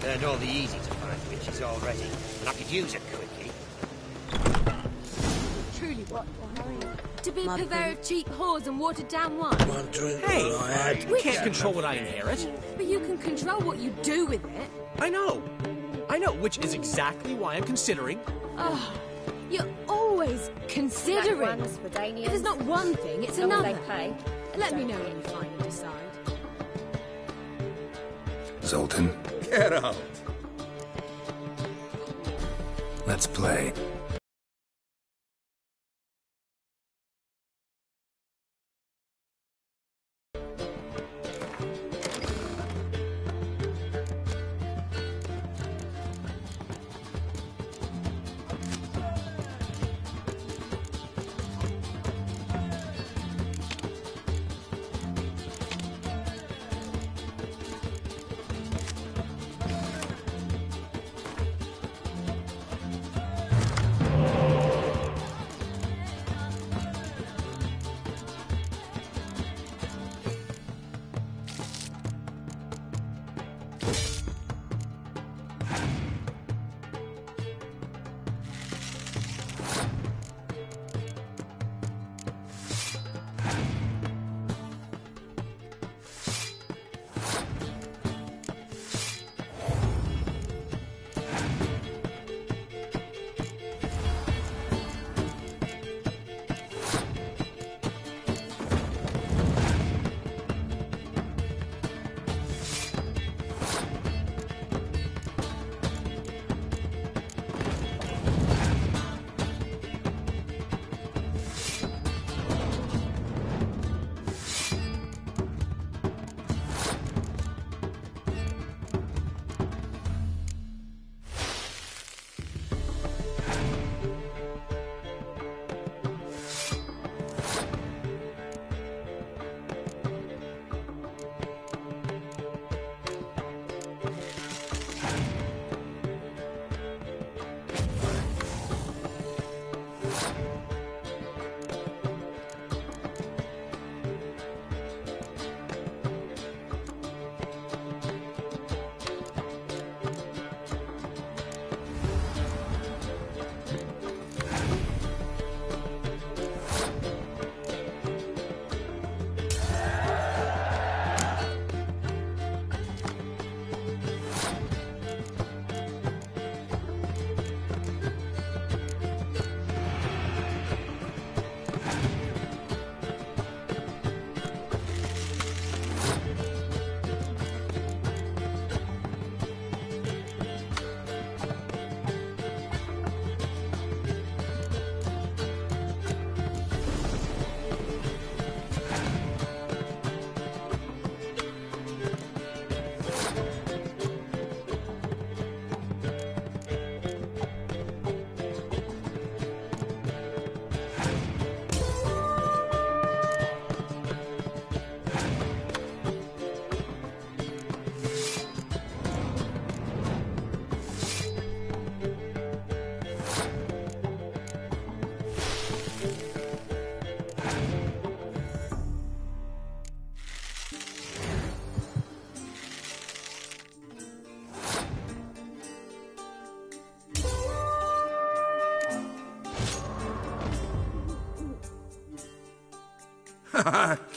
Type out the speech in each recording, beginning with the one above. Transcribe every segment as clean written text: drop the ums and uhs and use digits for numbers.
Learned all the easy-to-find bitches already, and I could use a quickie. Truly, what to be a purveyor of cheap whores and watered-down wine? Hey, we can't control what I inherit. But you can control what you do with it. I know, which is exactly why I'm considering. Oh, you're always considering. Black ones, Redanians. If it's not one thing, it's How will another. they pay? Let me know when you finally decide. Zoltan, Get out. let's play.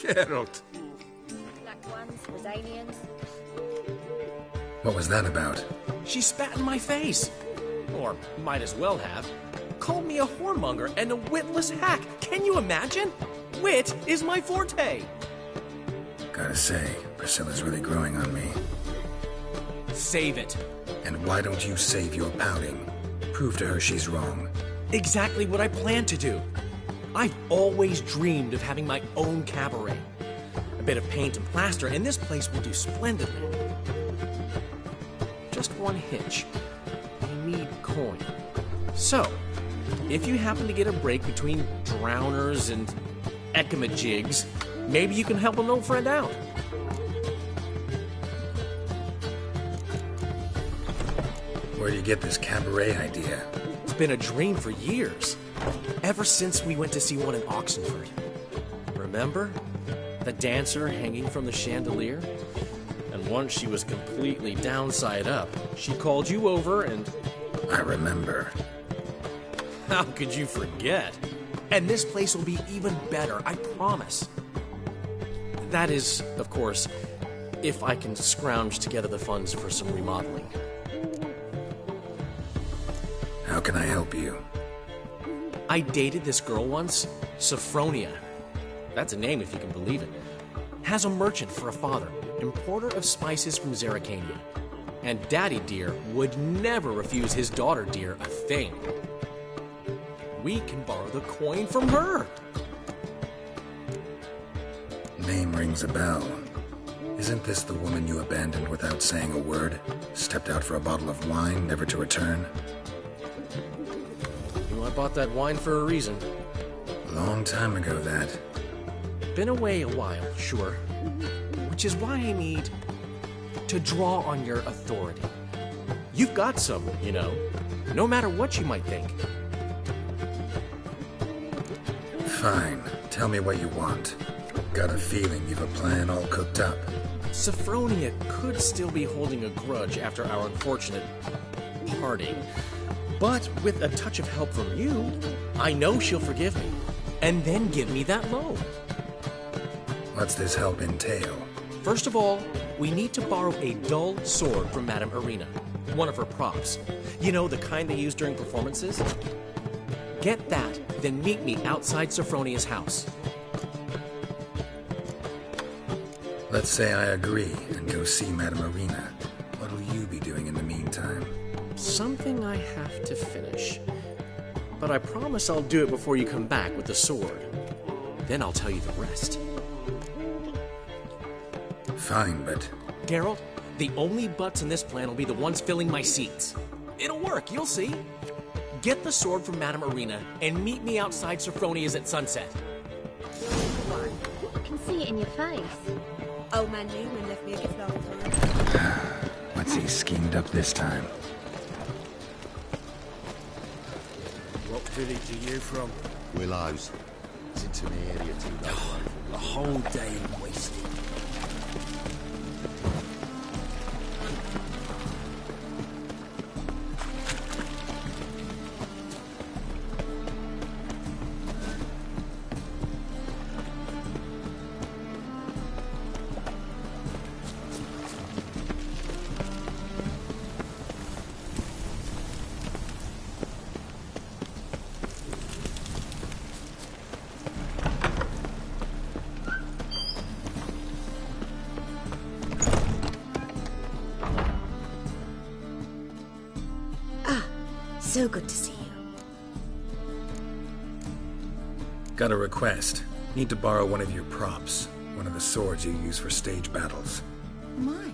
Geralt. Black ones, Redanians. What was that about? She spat in my face. Or might as well have. Called me a whoremonger and a witless hack. Can you imagine? Wit is my forte. Gotta say, Priscilla's really growing on me. Save it. And why don't you save your pouting? Prove to her she's wrong. Exactly what I plan to do. I've always dreamed of having my own cabaret. A bit of paint and plaster, and this place will do splendidly. Just one hitch. I need coin. So, if you happen to get a break between drowners and ekamajigs, maybe you can help an old friend out. Where do you get this cabaret idea? It's been a dream for years. Ever since we went to see one in Oxenford. Remember? The dancer hanging from the chandelier? And And once she was completely downside up, she called you over and... I remember. How could you forget? And this place will be even better, I promise. That is, of course, if I can scrounge together the funds for some remodeling. How can I help you? I dated this girl once, Sophronia. That's a name if you can believe it. Has a merchant for a father, importer of spices from Zerrikania. And Daddy Dear would never refuse his daughter Dear a thing. We can borrow the coin from her. Name rings a bell. Isn't this the woman you abandoned without saying a word? Stepped out for a bottle of wine, never to return? Well, I bought that wine for a reason. Long time ago, that. Been away a while, sure. Which is why I need to draw on your authority. You've got some, you know, no matter what you might think. Fine. Tell me what you want. Got a feeling you've a plan all cooked up. Sophronia could still be holding a grudge after our unfortunate parting. But with a touch of help from you, I know she'll forgive me. And then give me that loan. What's this help entail? First of all, we need to borrow a dull sword from Madame Irina, one of her props. You know, the kind they use during performances? Get that, then meet me outside Sophronia's house. Let's say I agree and go see Madame Irina. What'll you be doing in the meantime? Something I have to finish. But I promise I'll do it before you come back with the sword. Then I'll tell you the rest. Fine, but... Geralt, the only butts in this plan will be the ones filling my seats. It'll work, you'll see. Get the sword from Madame Irina and meet me outside Sophronia's at sunset. I can see it in your face. Old man Newman left me a gift last time. What's he schemed up this time? What village are you from? Willows. It's into the area too late. A whole day wasted. So good to see you. Got a request. Need to borrow one of your props. One of the swords you use for stage battles. My.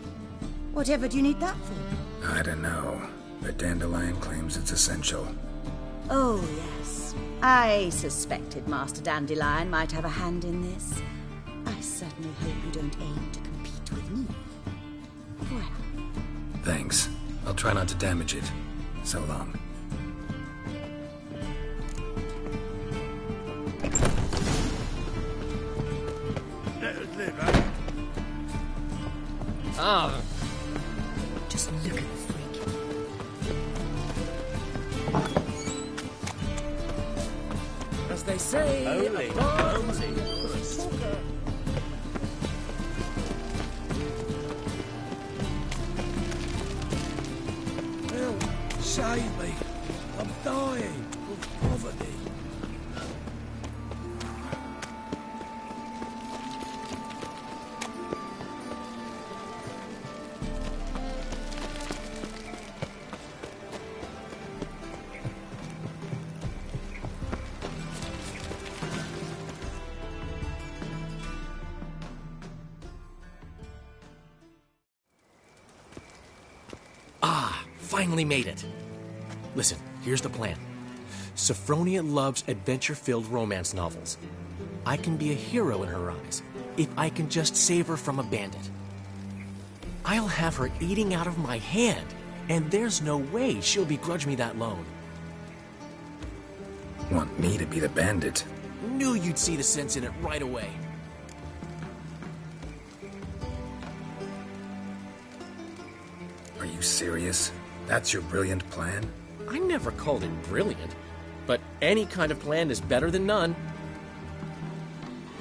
Whatever do you need that for? I don't know, but Dandelion claims it's essential. Oh, yes. I suspected Master Dandelion might have a hand in this. I certainly hope you don't aim to compete with me. Well. Thanks. I'll try not to damage it. So long. Let us live, eh? Ah, Just look at the freak. As they say, Holy, Help, save me. I'm dying of poverty. finally made it. Listen, here's the plan. Sophronia loves adventure-filled romance novels. I can be a hero in her eyes if I can just save her from a bandit. I'll have her eating out of my hand, and there's no way she'll begrudge me that loan. Want me to be the bandit? Knew you'd see the sense in it right away. Are you serious? That's your brilliant plan? I never called it brilliant, but any kind of plan is better than none.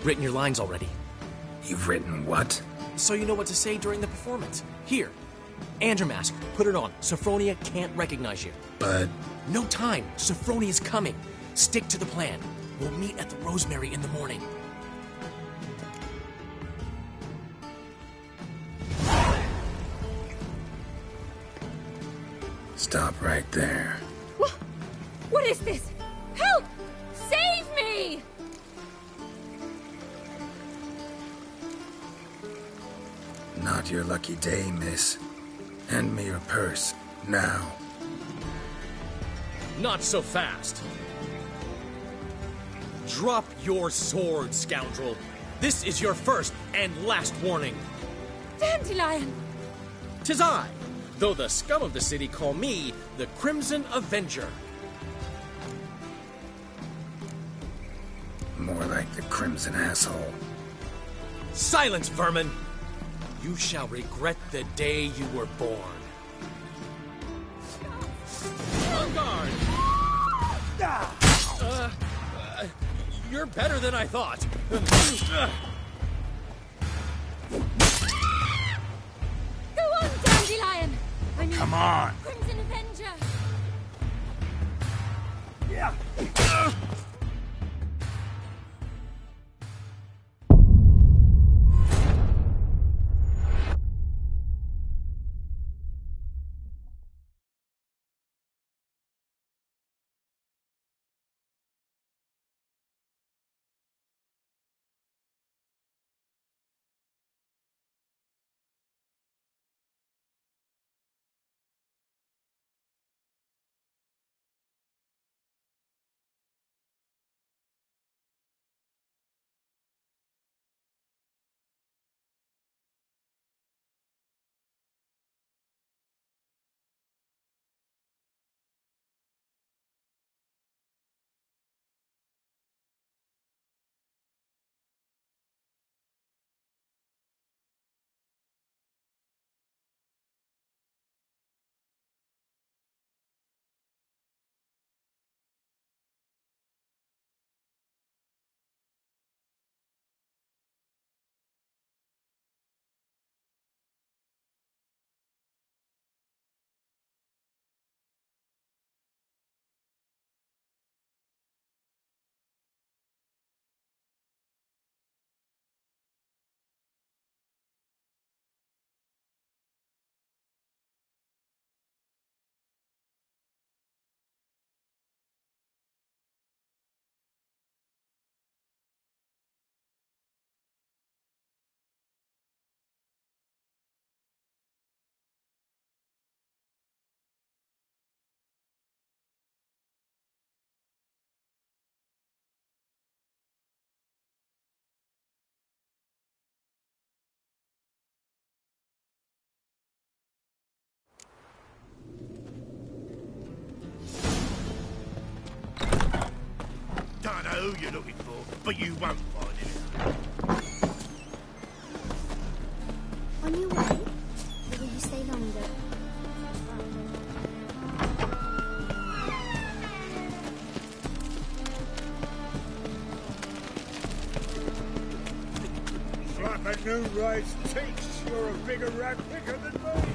Written your lines already, You've written what? so you know what to say during the performance. Here, Andromask, put it on. Sophronia can't recognize you. But No time. Sophronia's coming. Stick to the plan. We'll meet at the Rosemary in the morning. stop right there. What is this? Help! Save me! Not your lucky day, miss. Hand me your purse, now. Not so fast. Drop your sword, scoundrel. This is your first and last warning. Dandelion! 'Tis I, though the scum of the city call me the Crimson Avenger. More like the Crimson Asshole. Silence, vermin! You shall regret the day you were born. On guard! You're better than I thought. Go on, Dandelion! I mean, Come on. Crimson Avenger! Don't know who you're looking for, but you won't find him. On your way? Or will you stay longer? Like a new race teach, you're a bigger rat picker than me.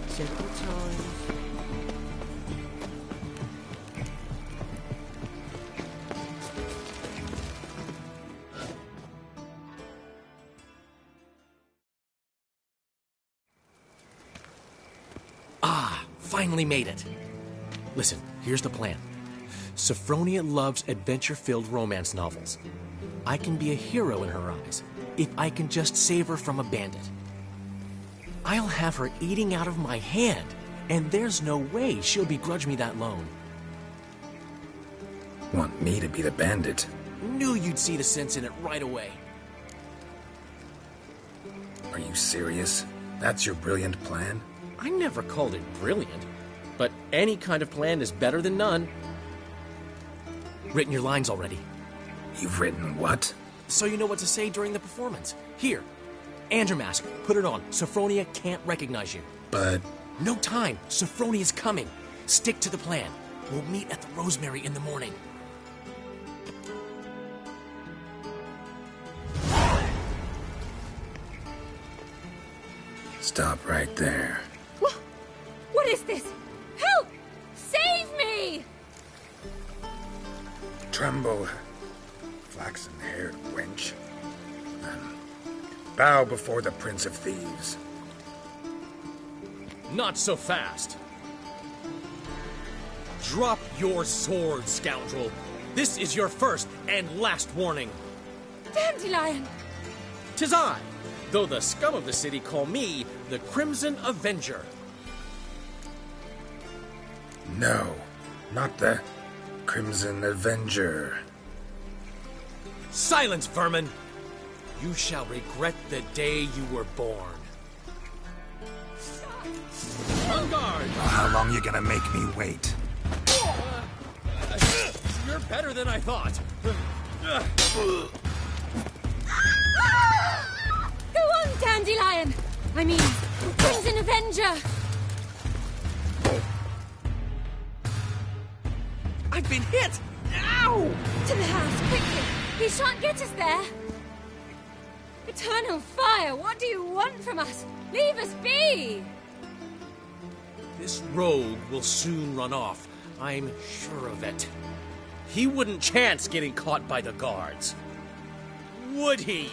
Simple times. Finally made it. Listen, here's the plan. Sophronia loves adventure-filled romance novels. I can be a hero in her eyes if I can just save her from a bandit. I'll have her eating out of my hand, and there's no way she'll begrudge me that loan. Want me to be the bandit? Knew you'd see the sense in it right away. Are you serious? That's your brilliant plan? I never called it brilliant, but any kind of plan is better than none. Written your lines already, You've written what? So you know what to say during the performance. Here, Andrew Mask, put it on. Sophronia can't recognize you. But... No time. Sophronia's coming. Stick to the plan. We'll meet at the Rosemary in the morning. Stop right there. What is this? Help! Save me! Tremble, flaxen-haired wench. Bow before the Prince of Thieves. Not so fast. Drop your sword, scoundrel. This is your first and last warning. Dandelion! 'Tis I, though the scum of the city call me the Crimson Avenger. No, not the Crimson Avenger. Silence, vermin! You shall regret the day you were born. On guard! How long you gonna make me wait? You're better than I thought. Go on, Dandelion! I mean, Crimson Avenger! I've been hit! Ow! To the house, quickly! He shan't get us there! Eternal fire, what do you want from us? Leave us be! This rogue will soon run off. I'm sure of it. He wouldn't chance getting caught by the guards. Would he?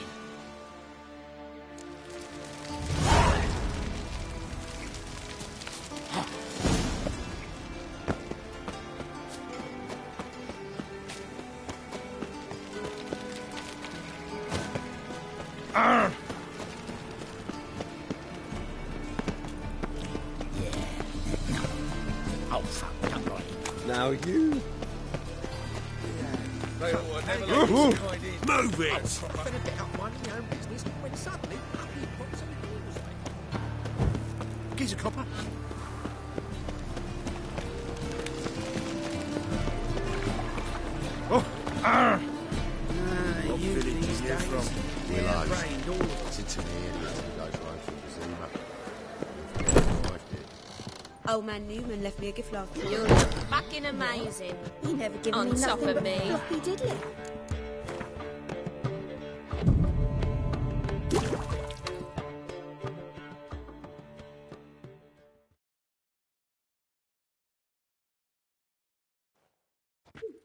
Now you. Move it! Geezer copper. What village are you from? Willows. It's into the area who goes right from Kazuma. Old man Newman left me a gift last year. You're fucking amazing. He never given On me top nothing of but me. floppy diddly.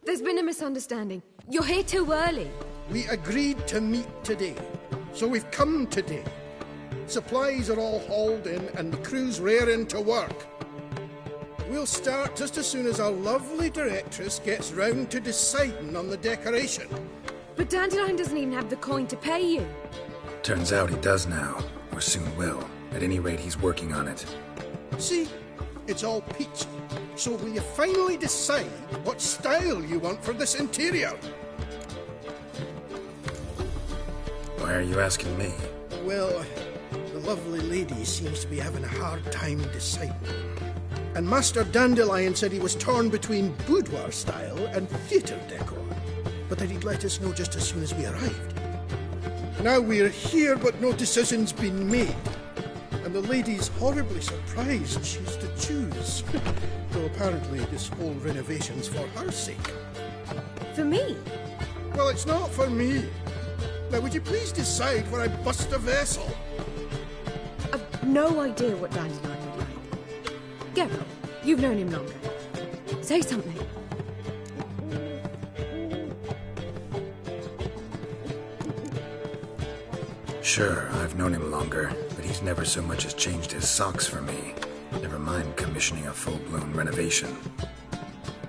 There's been a misunderstanding. You're here too early. We agreed to meet today, so we've come today. Supplies are all hauled in and the crew's raring to work. We'll start just as soon as our lovely directress gets round to deciding on the decoration. But Dandelion doesn't even have the coin to pay you. Turns out he does now, or soon will. At any rate, he's working on it. See, it's all peachy. So will you finally decide what style you want for this interior? Why are you asking me? Well, the lovely lady seems to be having a hard time deciding. And Master Dandelion said he was torn between boudoir style and theatre decor, but that he'd let us know just as soon as we arrived. Now we're here, but no decision's been made. And the lady's horribly surprised she's to choose. Though apparently this whole renovation's for her sake. For me? Well, it's not for me. Now, would you please decide where I bust a vessel? I've no idea what Dandelion would like. Geralt, you've known him longer. Say something. Sure, I've known him longer, but he's never so much as changed his socks for me. Never mind commissioning a full-blown renovation.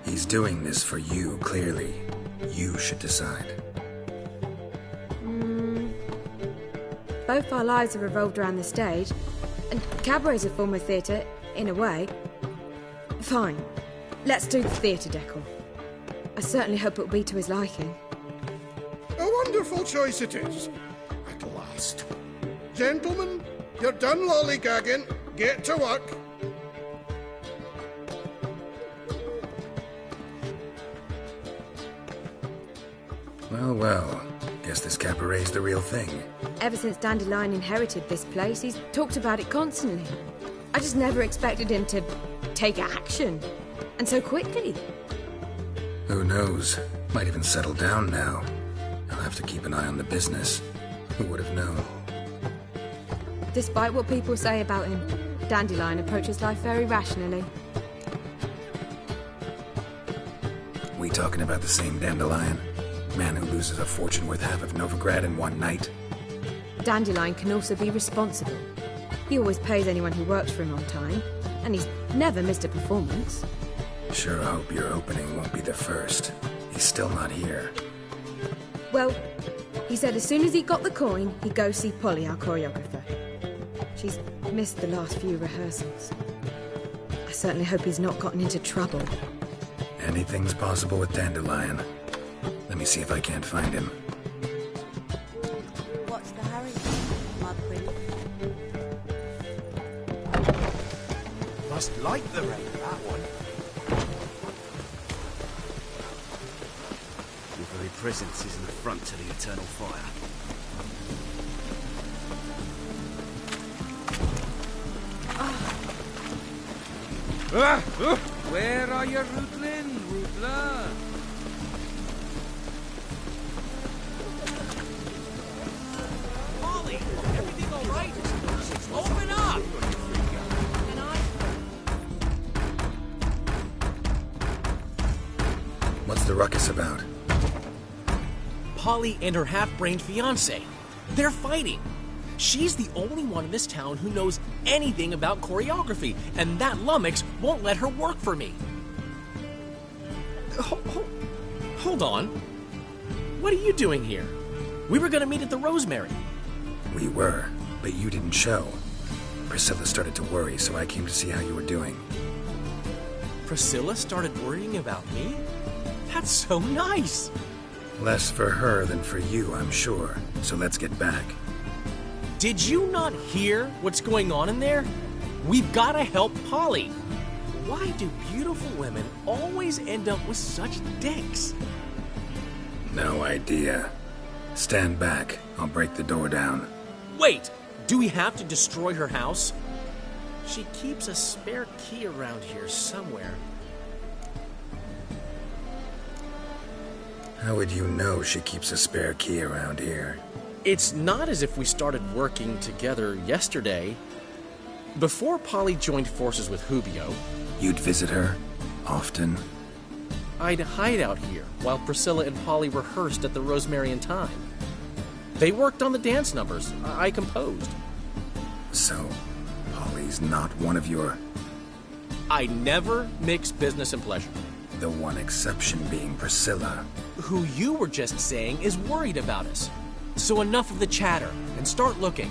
He's doing this for you, clearly. You should decide. Both our lives have revolved around the stage, and cabaret's a form of theatre, in a way. Fine. Let's do the theatre decor. I certainly hope it'll be to his liking. A wonderful choice it is. At last. Gentlemen, you're done lollygagging. Get to work. Well, Well, well. Guess this cabaret's the real thing. Ever since Dandelion inherited this place, he's talked about it constantly. I just never expected him to take action. And so quickly. Who knows? Might even settle down now. I'll have to keep an eye on the business. Who would have known? Despite what people say about him, Dandelion approaches life very rationally. We talking about the same Dandelion? Man who loses a fortune worth half of Novigrad in one night? Dandelion can also be responsible. He always pays anyone who works for him on time, and he's never missed a performance. Sure hope your opening won't be the first. He's still not here. Well, he said as soon as he got the coin, he'd go see Polly, our choreographer. She's missed the last few rehearsals. I certainly hope he's not gotten into trouble. Anything's possible with Dandelion. Let me see if I can't find him. What's the hurry, my prince? Must like the rain, that one. Your very presence is an affront to the eternal fire. Where are you, Rootlin? Rootler? Polly, everything all right? Open up! What's the ruckus about? Polly and her half-brained fiancé. They're fighting. She's the only one in this town who knows anything about choreography, and that lummox won't let her work for me. Hold on. What are you doing here? We were gonna meet at the Rosemary. We were, but you didn't show. Priscilla started to worry, so I came to see how you were doing. Priscilla started worrying about me? That's so nice! Less for her than for you, I'm sure. So let's get back. Did you not hear what's going on in there? We've got to help Polly. Why do beautiful women always end up with such dicks? No idea. Stand back. I'll break the door down. Wait! Do we have to destroy her house? She keeps a spare key around here somewhere. How would you know she keeps a spare key around here? It's not as if we started working together yesterday. Before Polly joined forces with Hubio, You'd visit her? Often? I'd hide out here while Priscilla and Polly rehearsed at the Rosemary in Time. They worked on the dance numbers I composed. So, Polly's not one of your... I never mix business and pleasure. The one exception being Priscilla. Who you were just saying is worried about us. So enough of the chatter, and start looking.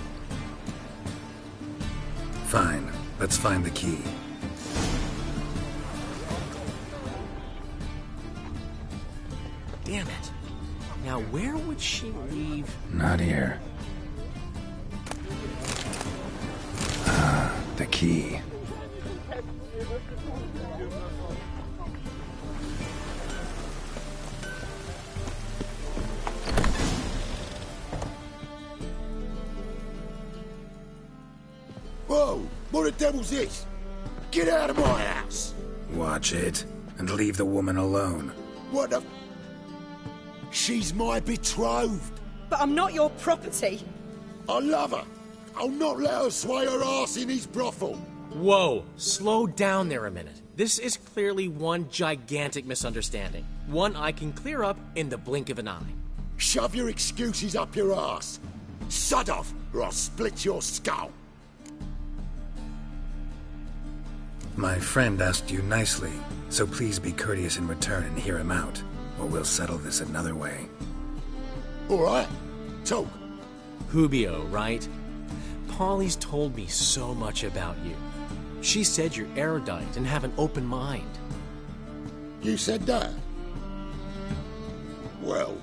Fine. Let's find the key. Damn it. Now where would she leave? Not here. Ah, the key. Whoa! What the devil's this? Get out of my house! Watch it, and leave the woman alone. What the... She's my betrothed. But I'm not your property. I love her. I'll not let her sway her ass in his brothel. Whoa, slow down there a minute. This is clearly one gigantic misunderstanding. One I can clear up in the blink of an eye. Shove your excuses up your ass. Shut off, or I'll split your skull. My friend asked you nicely, so please be courteous in return and hear him out, or we'll settle this another way. All right, talk. Hubio, right? Polly's told me so much about you. She said you're erudite and have an open mind. You said that? Well,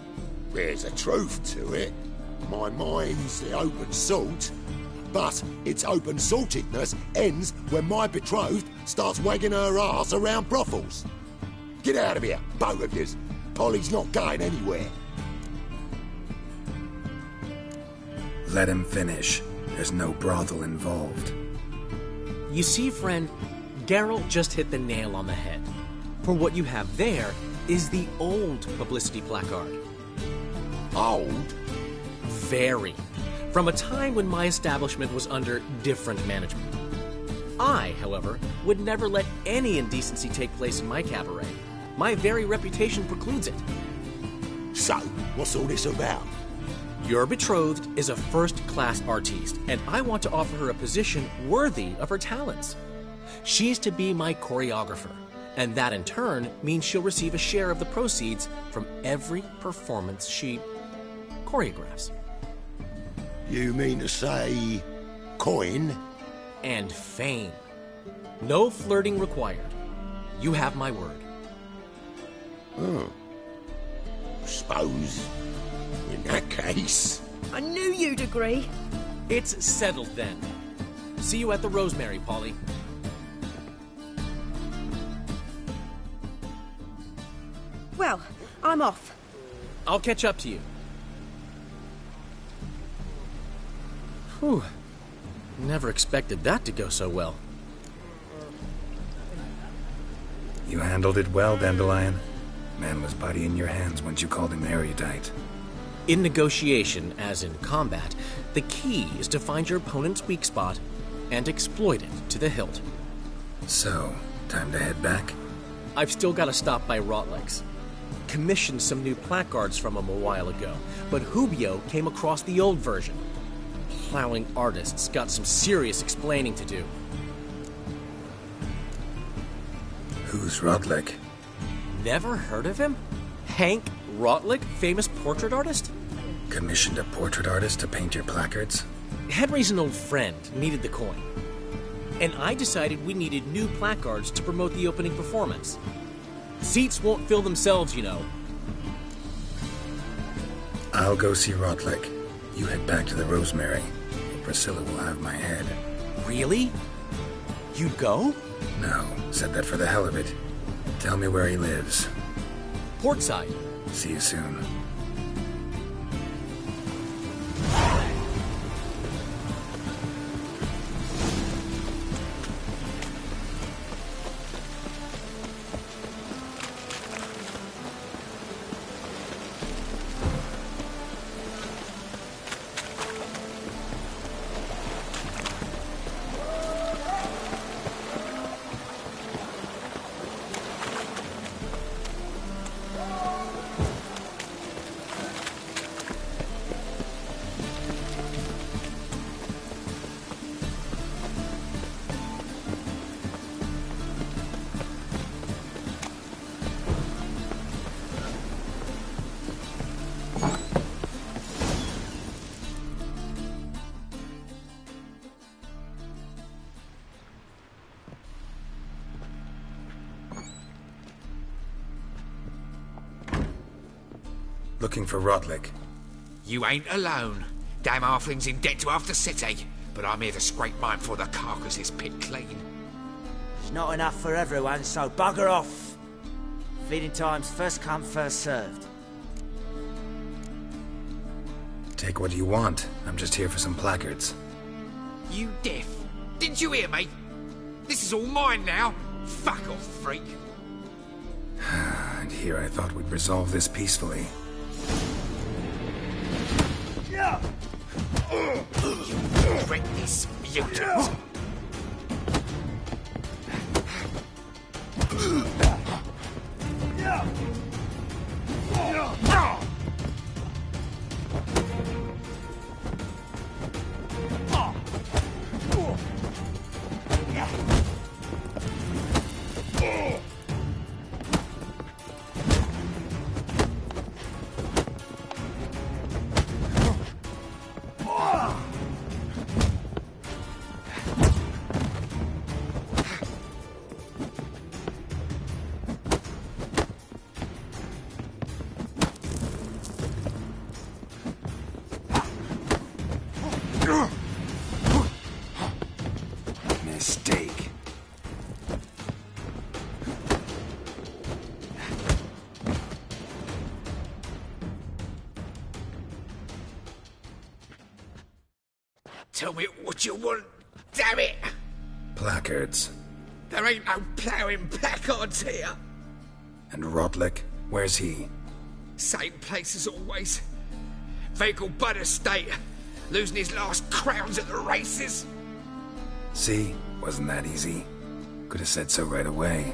there's a truth to it. My mind's the open salt, but its open saltedness ends when my betrothed starts wagging her ass around brothels. Get out of here, both of yous. Polly's not going anywhere. Let him finish. There's no brothel involved. You see, friend, Geralt just hit the nail on the head. For what you have there is the old publicity placard. Old? Very. From a time when my establishment was under different management. I, however, would never let any indecency take place in my cabaret. My very reputation precludes it. So, what's all this about? Your betrothed is a first-class artiste, and I want to offer her a position worthy of her talents. She's to be my choreographer, and that in turn means she'll receive a share of the proceeds from every performance she choreographs. You mean to say... coin? And fame. No flirting required. You have my word. Oh. Suppose... in that case... I knew you'd agree. It's settled then. See you at the Rosemary, Polly. Well, I'm off. I'll catch up to you. Whew. Never expected that to go so well. You handled it well, Dandelion. Man was body in your hands once you called him erudite. In negotiation, as in combat, the key is to find your opponent's weak spot and exploit it to the hilt. So, time to head back? I've still got to stop by Rotlegs. Commissioned some new placards from him a while ago, but Hubio came across the old version. Plowing artists got some serious explaining to do. Who's Rotleg? Never heard of him? Hank Rotleg, famous portrait artist? Commissioned a portrait artist to paint your placards? Henry's an old friend, needed the coin. And I decided we needed new placards to promote the opening performance. Seats won't fill themselves, you know. I'll go see Rotleg. You head back to the Rosemary. Priscilla will have my head. Really? You'd go? No, said that for the hell of it. Tell me where he lives. Portside. See you soon. Looking for Rotleg. You ain't alone. Damn halfling's in debt to half the city, but I'm here to scrape mine before the carcass is picked clean. It's not enough for everyone, so bugger off. Feeding time's first come, first served. Take what you want. I'm just here for some placards. You deaf? Didn't you hear me? This is all mine now. Fuck off, freak. And here I thought we'd resolve this peacefully. You reckless mutant. Tell me what you want, damn it! Placards. There ain't no ploughing placards here. And Rotlick? Where's he? Same place as always. Vehicle Bud Estate. Losing his last crowns at the races. See? Wasn't that easy? Could have said so right away.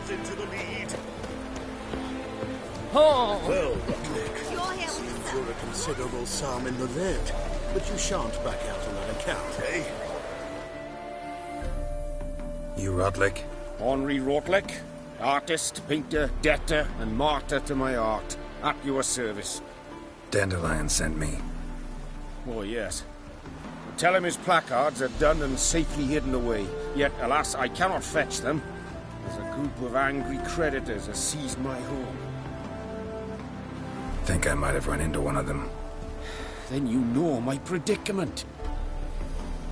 Into the lead. Oh! Well, Rotlick, you're a considerable sum in the red, but you shan't back out on that account, eh? You Rotlick? Henri Rotlick, artist, painter, debtor, and martyr to my art, at your service. Dandelion sent me. Oh, yes. Tell him his placards are done and safely hidden away, yet, alas, I cannot fetch them. There's a group of angry creditors has seized my home. Think I might have run into one of them. Then you know my predicament.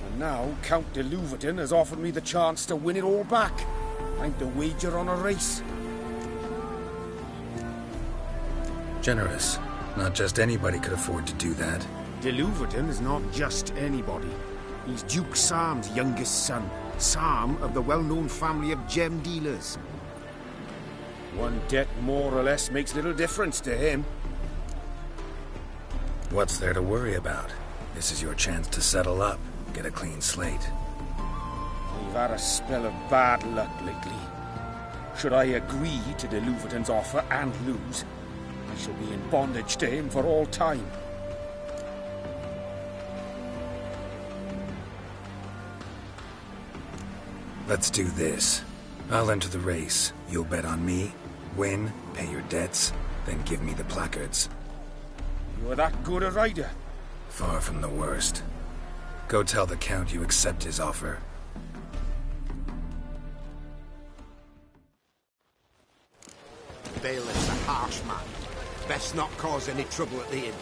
And now Count de Louverton has offered me the chance to win it all back. I'm to wager on a race. Generous. Not just anybody could afford to do that. De Louverton is not just anybody. He's Duke Sam's youngest son. Sam of the well-known family of gem dealers. One debt more or less makes little difference to him. What's there to worry about? This is your chance to settle up, get a clean slate. We've had a spell of bad luck lately. Should I agree to de Louverton's offer and lose, I shall be in bondage to him for all time. Let's do this. I'll enter the race. You'll bet on me, win, pay your debts, then give me the placards. You're that good a rider? Far from the worst. Go tell the Count you accept his offer. Bailiff's a harsh man. Best not cause any trouble at the inn.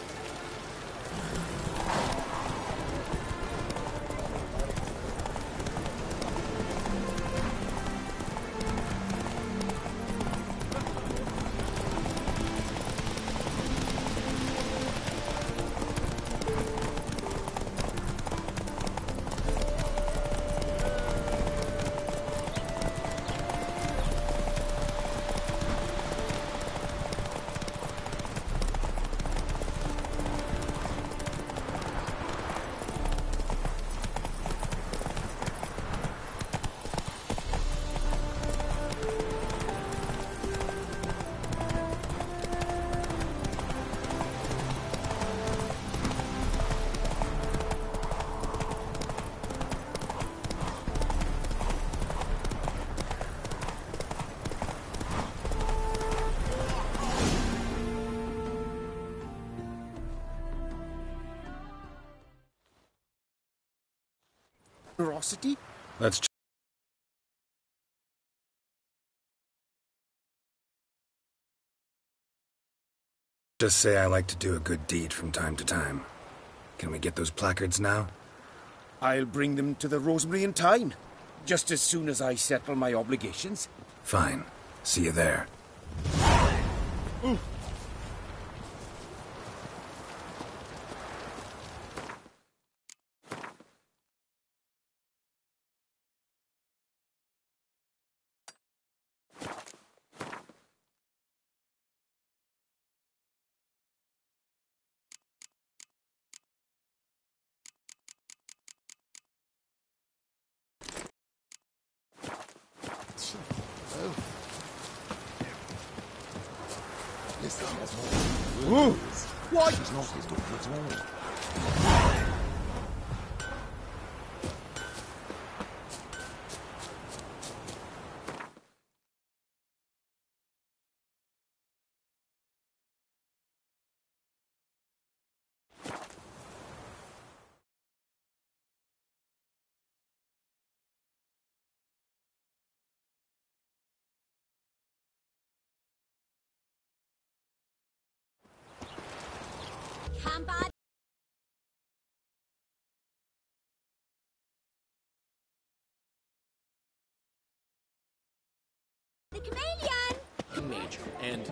Ferocity? Let's just say I like to do a good deed from time to time. Can we get those placards now? I'll bring them to the Rosemary in time, just as soon as I settle my obligations. Fine. See you there. Ooh. Ooh. What? The chameleon! Major, and...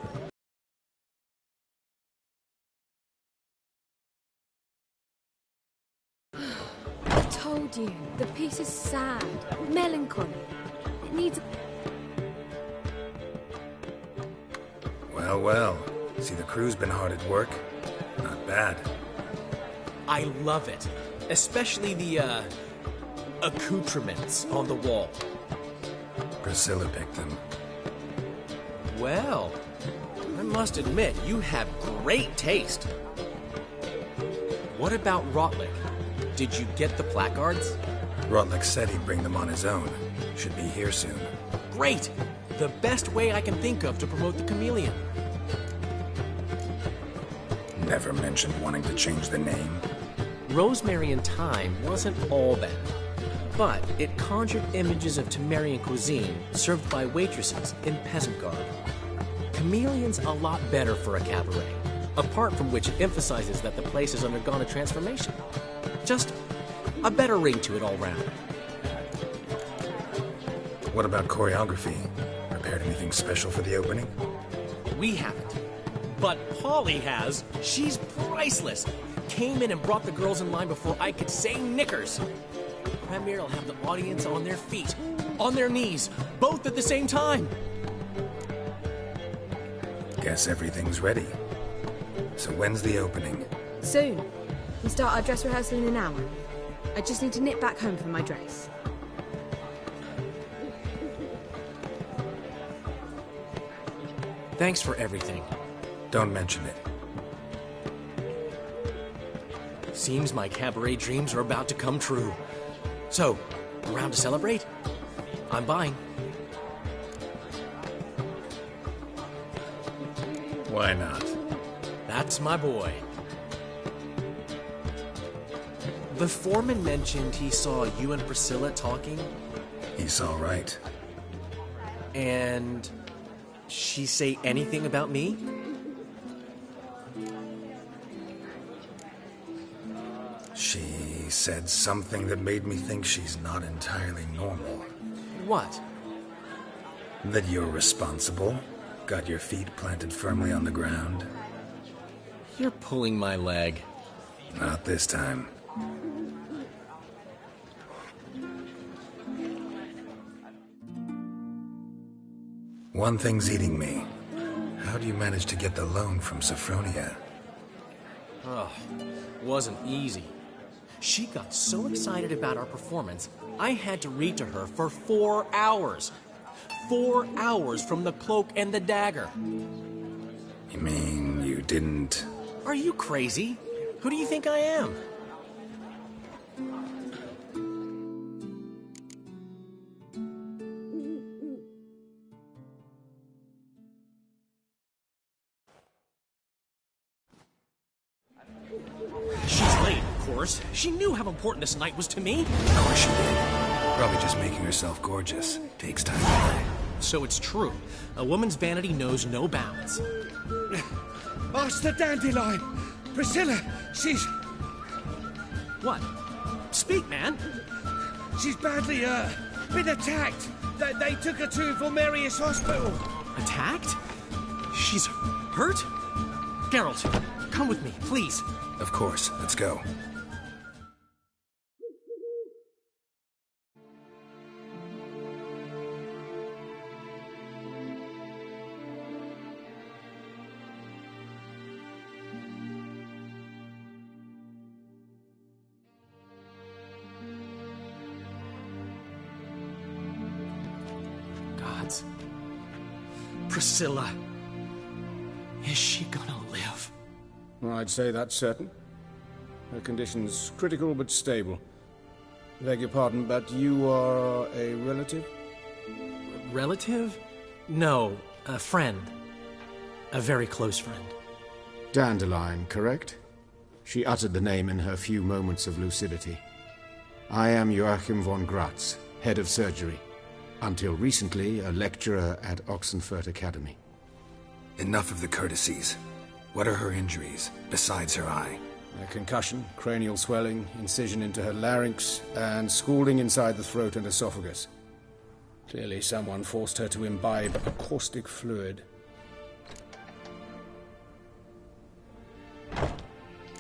I told you, the piece is sad, melancholy. It needs... Well, well. See, the crew's been hard at work. Not bad. I love it. Especially the, accoutrements on the wall. Priscilla picked them. Well, I must admit, you have great taste. What about Rotlick? Did you get the placards? Rotlick said he'd bring them on his own. Should be here soon. Great! The best way I can think of to promote the chameleon. Never mentioned wanting to change the name. Rosemary and Thyme wasn't all bad, but it conjured images of Temerian cuisine served by waitresses in peasant garb. Chameleon's a lot better for a cabaret, apart from which it emphasizes that the place has undergone a transformation. Just a better ring to it all round. What about choreography? Prepared anything special for the opening? We haven't. But Polly has. She's priceless. Came in and brought the girls in line before I could say knickers. Premiere will have the audience on their feet, on their knees, both at the same time. Guess everything's ready. So when's the opening? Soon. We start our dress rehearsal in an hour. I just need to nip back home for my dress. Thanks for everything. Don't mention it. Seems my cabaret dreams are about to come true. So, around to celebrate? I'm buying. Why not? That's my boy. The foreman mentioned he saw you and Priscilla talking. He saw right. And she say anything about me? She said something that made me think she's not entirely normal. What? That you're responsible, got your feet planted firmly on the ground. You're pulling my leg. Not this time. One thing's eating me. How do you manage to get the loan from Sophronia? Oh, wasn't easy. She got so excited about our performance, I had to read to her for 4 hours. 4 hours from the Cloak and the Dagger. You mean you didn't... Are you crazy? Who do you think I am? She's late, of course. She knew how important this night was to me. Of course she did. Probably just making herself gorgeous. Takes time. So it's true. A woman's vanity knows no bounds. Master Dandelion! Priscilla, she's... What? Speak, man. She's badly, been attacked. They took her to Vulmerius Hospital. Attacked? She's hurt? Geralt, come with me, please. Of course. Let's go. Gods. Priscilla. Is Is she gonna live? I'd say that's certain. Her condition's critical but stable. Beg your pardon, but you are a relative? Relative? No, a friend. A very close friend. Dandelion, correct? She uttered the name in her few moments of lucidity. I am Joachim von Gratz, head of surgery. Until recently, a lecturer at Oxenfurt Academy. Enough of the courtesies. What are her injuries, besides her eye? A concussion, cranial swelling, incision into her larynx, and scalding inside the throat and esophagus. Clearly someone forced her to imbibe a caustic fluid.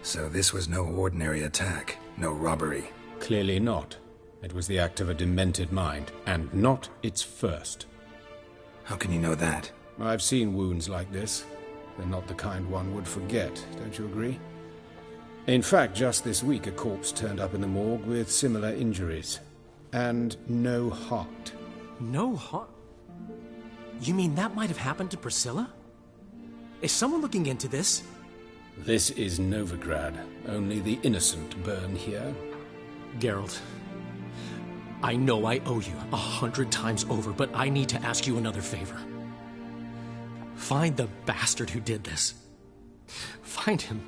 So this was no ordinary attack, no robbery. Clearly not. It was the act of a demented mind, and not its first. How can you know that? I've seen wounds like this. They're not the kind one would forget, don't you agree? In fact, just this week a corpse turned up in the morgue with similar injuries. And no heart. No heart? You mean that might have happened to Priscilla? Is someone looking into this? This is Novigrad. Only the innocent burn here. Geralt, I know I owe you 100 times over, but I need to ask you another favor. Find the bastard who did this. Find him.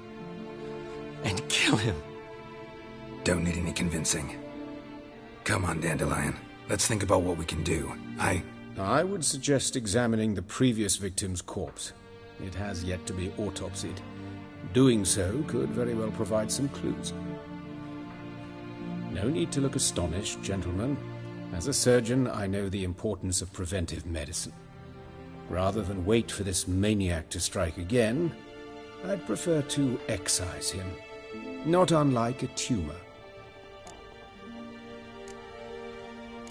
And kill him. Don't need any convincing. Come on, Dandelion. Let's think about what we can do. I would suggest examining the previous victim's corpse. It has yet to be autopsied. Doing so could very well provide some clues. No need to look astonished, gentlemen. As a surgeon, I know the importance of preventive medicine. Rather than wait for this maniac to strike again, I'd prefer to excise him. Not unlike a tumor.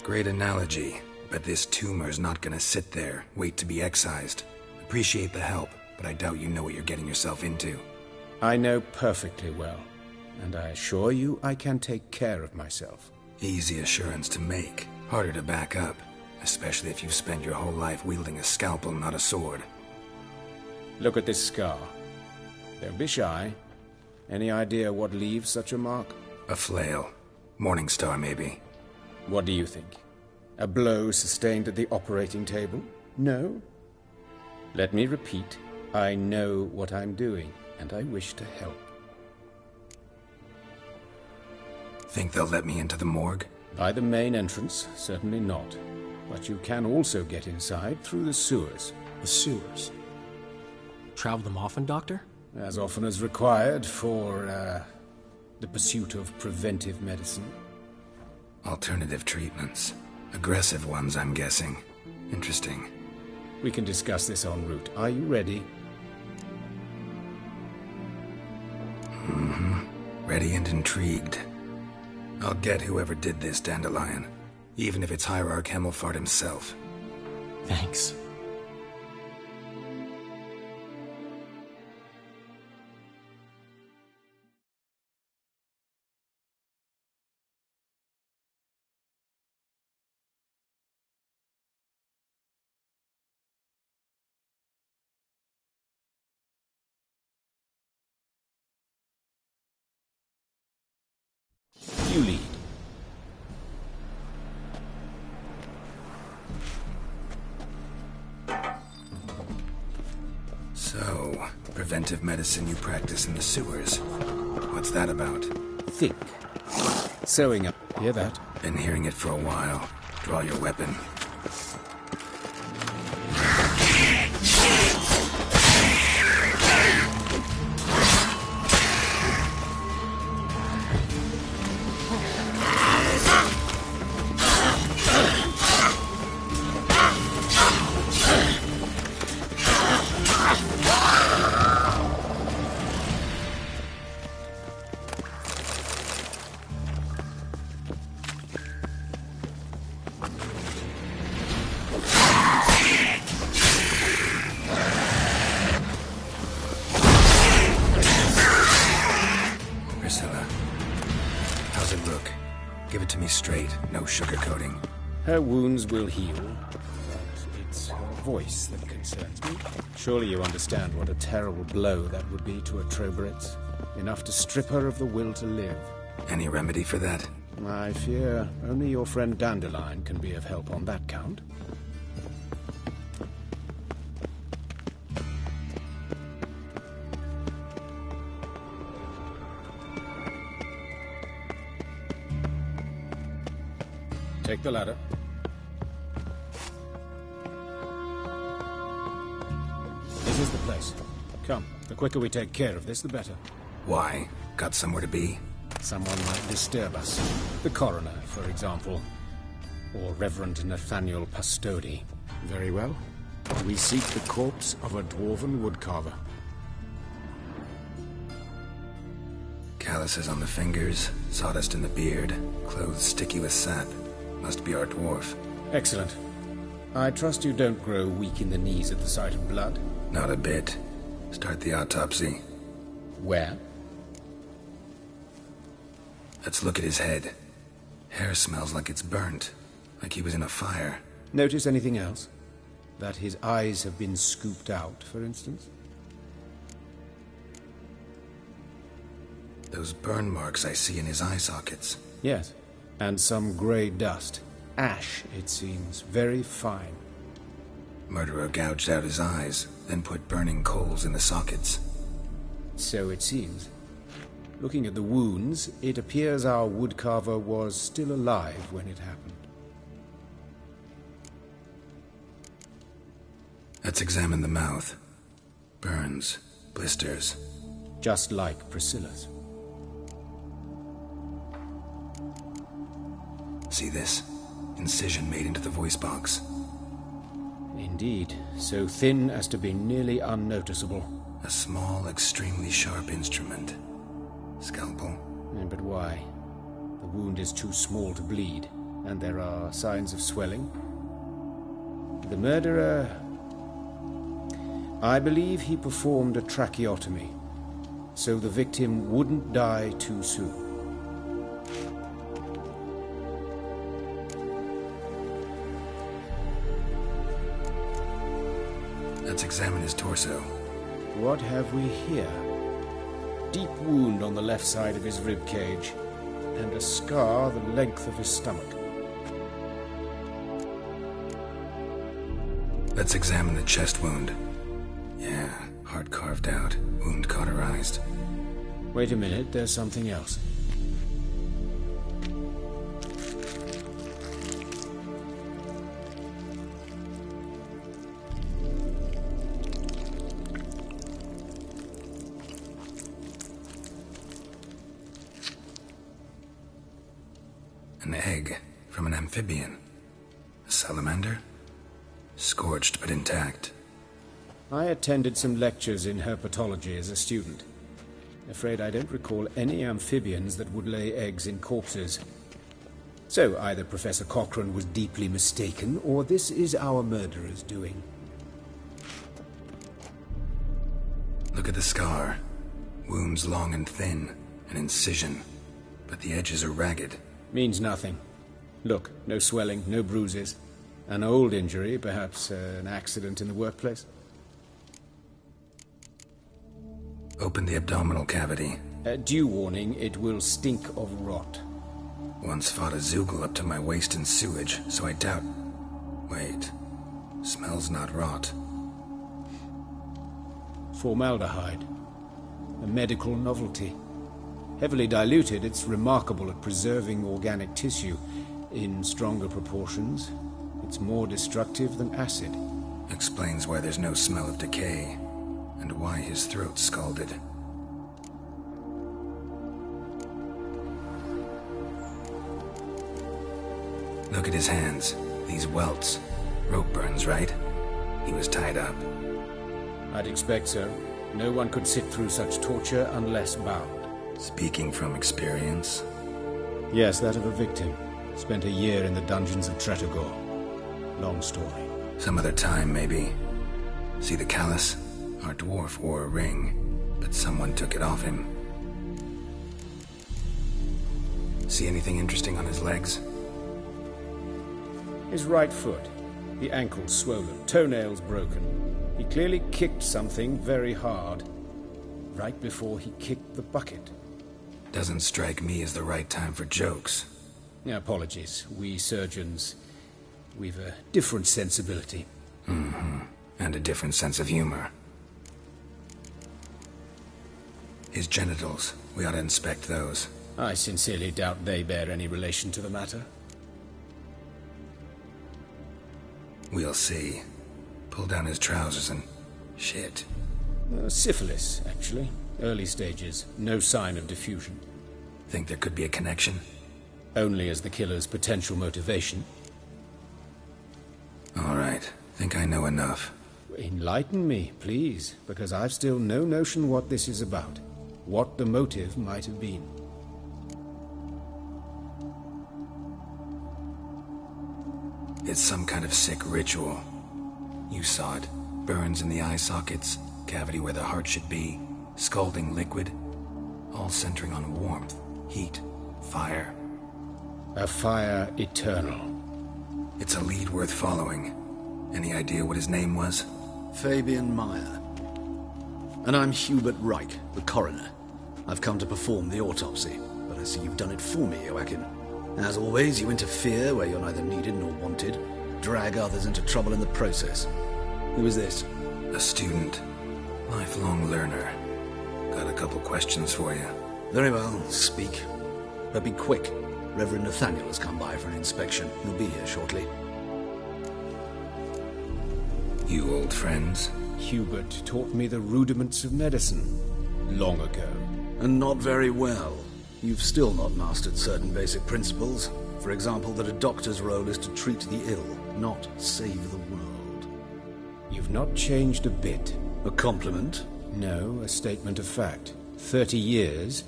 Great analogy, but this tumor's not gonna sit there, wait to be excised. Appreciate the help, but I doubt you know what you're getting yourself into. I know perfectly well, and I assure you I can take care of myself. Easy assurance to make, harder to back up, especially if you've spent your whole life wielding a scalpel, not a sword. Look at this scar. Don't be shy. Any idea what leaves such a mark? A flail. Morningstar, maybe. What do you think? A blow sustained at the operating table? No? Let me repeat. I know what I'm doing, and I wish to help. Think they'll let me into the morgue? By the main entrance, certainly not. But you can also get inside through the sewers. The sewers? Travel them often, Doctor? As often as required for, the pursuit of preventive medicine. Alternative treatments. Aggressive ones, I'm guessing. Interesting. We can discuss this en route. Are you ready? Ready and intrigued. I'll get whoever did this, Dandelion. Even if it's Hierarch Hemmelfart himself. Thanks. You lead. So, preventive medicine you practice in the sewers. What's that about? Think. Sewing up. Hear that? Been hearing it for a while. Draw your weapon. Give it to me straight, no sugarcoating. Her wounds will heal, but it's her voice that concerns me. Surely you understand what a terrible blow that would be to a Trobritz. Enough to strip her of the will to live. Any remedy for that? I fear only your friend Dandelion can be of help on that count. Take the ladder. This is the place. Come, the quicker we take care of this, the better. Why? Got somewhere to be? Someone might disturb us. The coroner, for example. Or Reverend Nathaniel Pastodi. Very well. We seek the corpse of a dwarven woodcarver. Calluses on the fingers, sawdust in the beard, clothes sticky with sap. Must be our dwarf. Excellent. I trust you don't grow weak in the knees at the sight of blood? Not a bit. Start the autopsy. Where? Let's look at his head. Hair smells like it's burnt. Like he was in a fire. Notice anything else? That his eyes have been scooped out, for instance? Those burn marks I see in his eye sockets. Yes. And some grey dust. Ash, it seems. Very fine. Murderer gouged out his eyes, then put burning coals in the sockets. So it seems. Looking at the wounds, it appears our woodcarver was still alive when it happened. Let's examine the mouth. Burns, blisters. Just like Priscilla's. See this? Incision made into the voice box. Indeed, so thin as to be nearly unnoticeable. A small, extremely sharp instrument. Scalpel. But why? The wound is too small to bleed, and there are signs of swelling. The murderer... I believe he performed a tracheotomy, so the victim wouldn't die too soon. Let's examine his torso. What have we here? Deep wound on the left side of his rib cage, and a scar the length of his stomach. Let's examine the chest wound. Yeah, heart carved out, wound cauterized. Wait a minute, there's something else. An egg from an amphibian. A salamander? Scorched but intact. I attended some lectures in herpetology as a student. Afraid I don't recall any amphibians that would lay eggs in corpses. So either Professor Cochrane was deeply mistaken, or this is our murderer's doing. Look at the scar. Wounds long and thin. An incision. But the edges are ragged. Means nothing. Look, no swelling, no bruises. An old injury, perhaps an accident in the workplace. Open the abdominal cavity. Due warning, it will stink of rot. Once fought a Zoogle up to my waist in sewage, so I doubt... Wait. Smells not rot. Formaldehyde. A medical novelty. Heavily diluted, it's remarkable at preserving organic tissue. In stronger proportions, it's more destructive than acid. Explains why there's no smell of decay, and why his throat's scalded. Look at his hands. These welts. Rope burns, right? He was tied up. I'd expect so. No one could sit through such torture unless bound. Speaking from experience? Yes, that of a victim. Spent a year in the dungeons of Tretogor. Long story. Some other time, maybe. See the callus? Our dwarf wore a ring, but someone took it off him. See anything interesting on his legs? His right foot. The ankle's swollen, toenails broken. He clearly kicked something very hard, right before he kicked the bucket. Doesn't strike me as the right time for jokes. Apologies. We surgeons, we've a different sensibility. Mm-hmm. And a different sense of humor. His genitals, we ought to inspect those. I sincerely doubt they bear any relation to the matter. We'll see. Pull down his trousers and... shit. Syphilis, actually. Early stages. No sign of diffusion. Think there could be a connection? Only as the killer's potential motivation. All right. Think I know enough. Enlighten me, please, because I've still no notion what this is about. What the motive might have been. It's some kind of sick ritual. You saw it. Burns in the eye sockets, cavity where the heart should be, scalding liquid. All centering on warmth, heat, fire. A fire eternal. It's a lead worth following. Any idea what his name was? Fabian Meyer. And I'm Hubert Reich, the coroner. I've come to perform the autopsy, but I see you've done it for me, Joachim. As always, you interfere where you're neither needed nor wanted, drag others into trouble in the process. Who is this? A student. Lifelong learner. Got a couple questions for you. Very well, speak. But be quick. Reverend Nathaniel has come by for an inspection. He'll be here shortly. You old friends? Hubert taught me the rudiments of medicine. Long ago. And not very well. You've still not mastered certain basic principles. For example, that a doctor's role is to treat the ill, not save the world. You've not changed a bit. A compliment? No, a statement of fact. 30 years,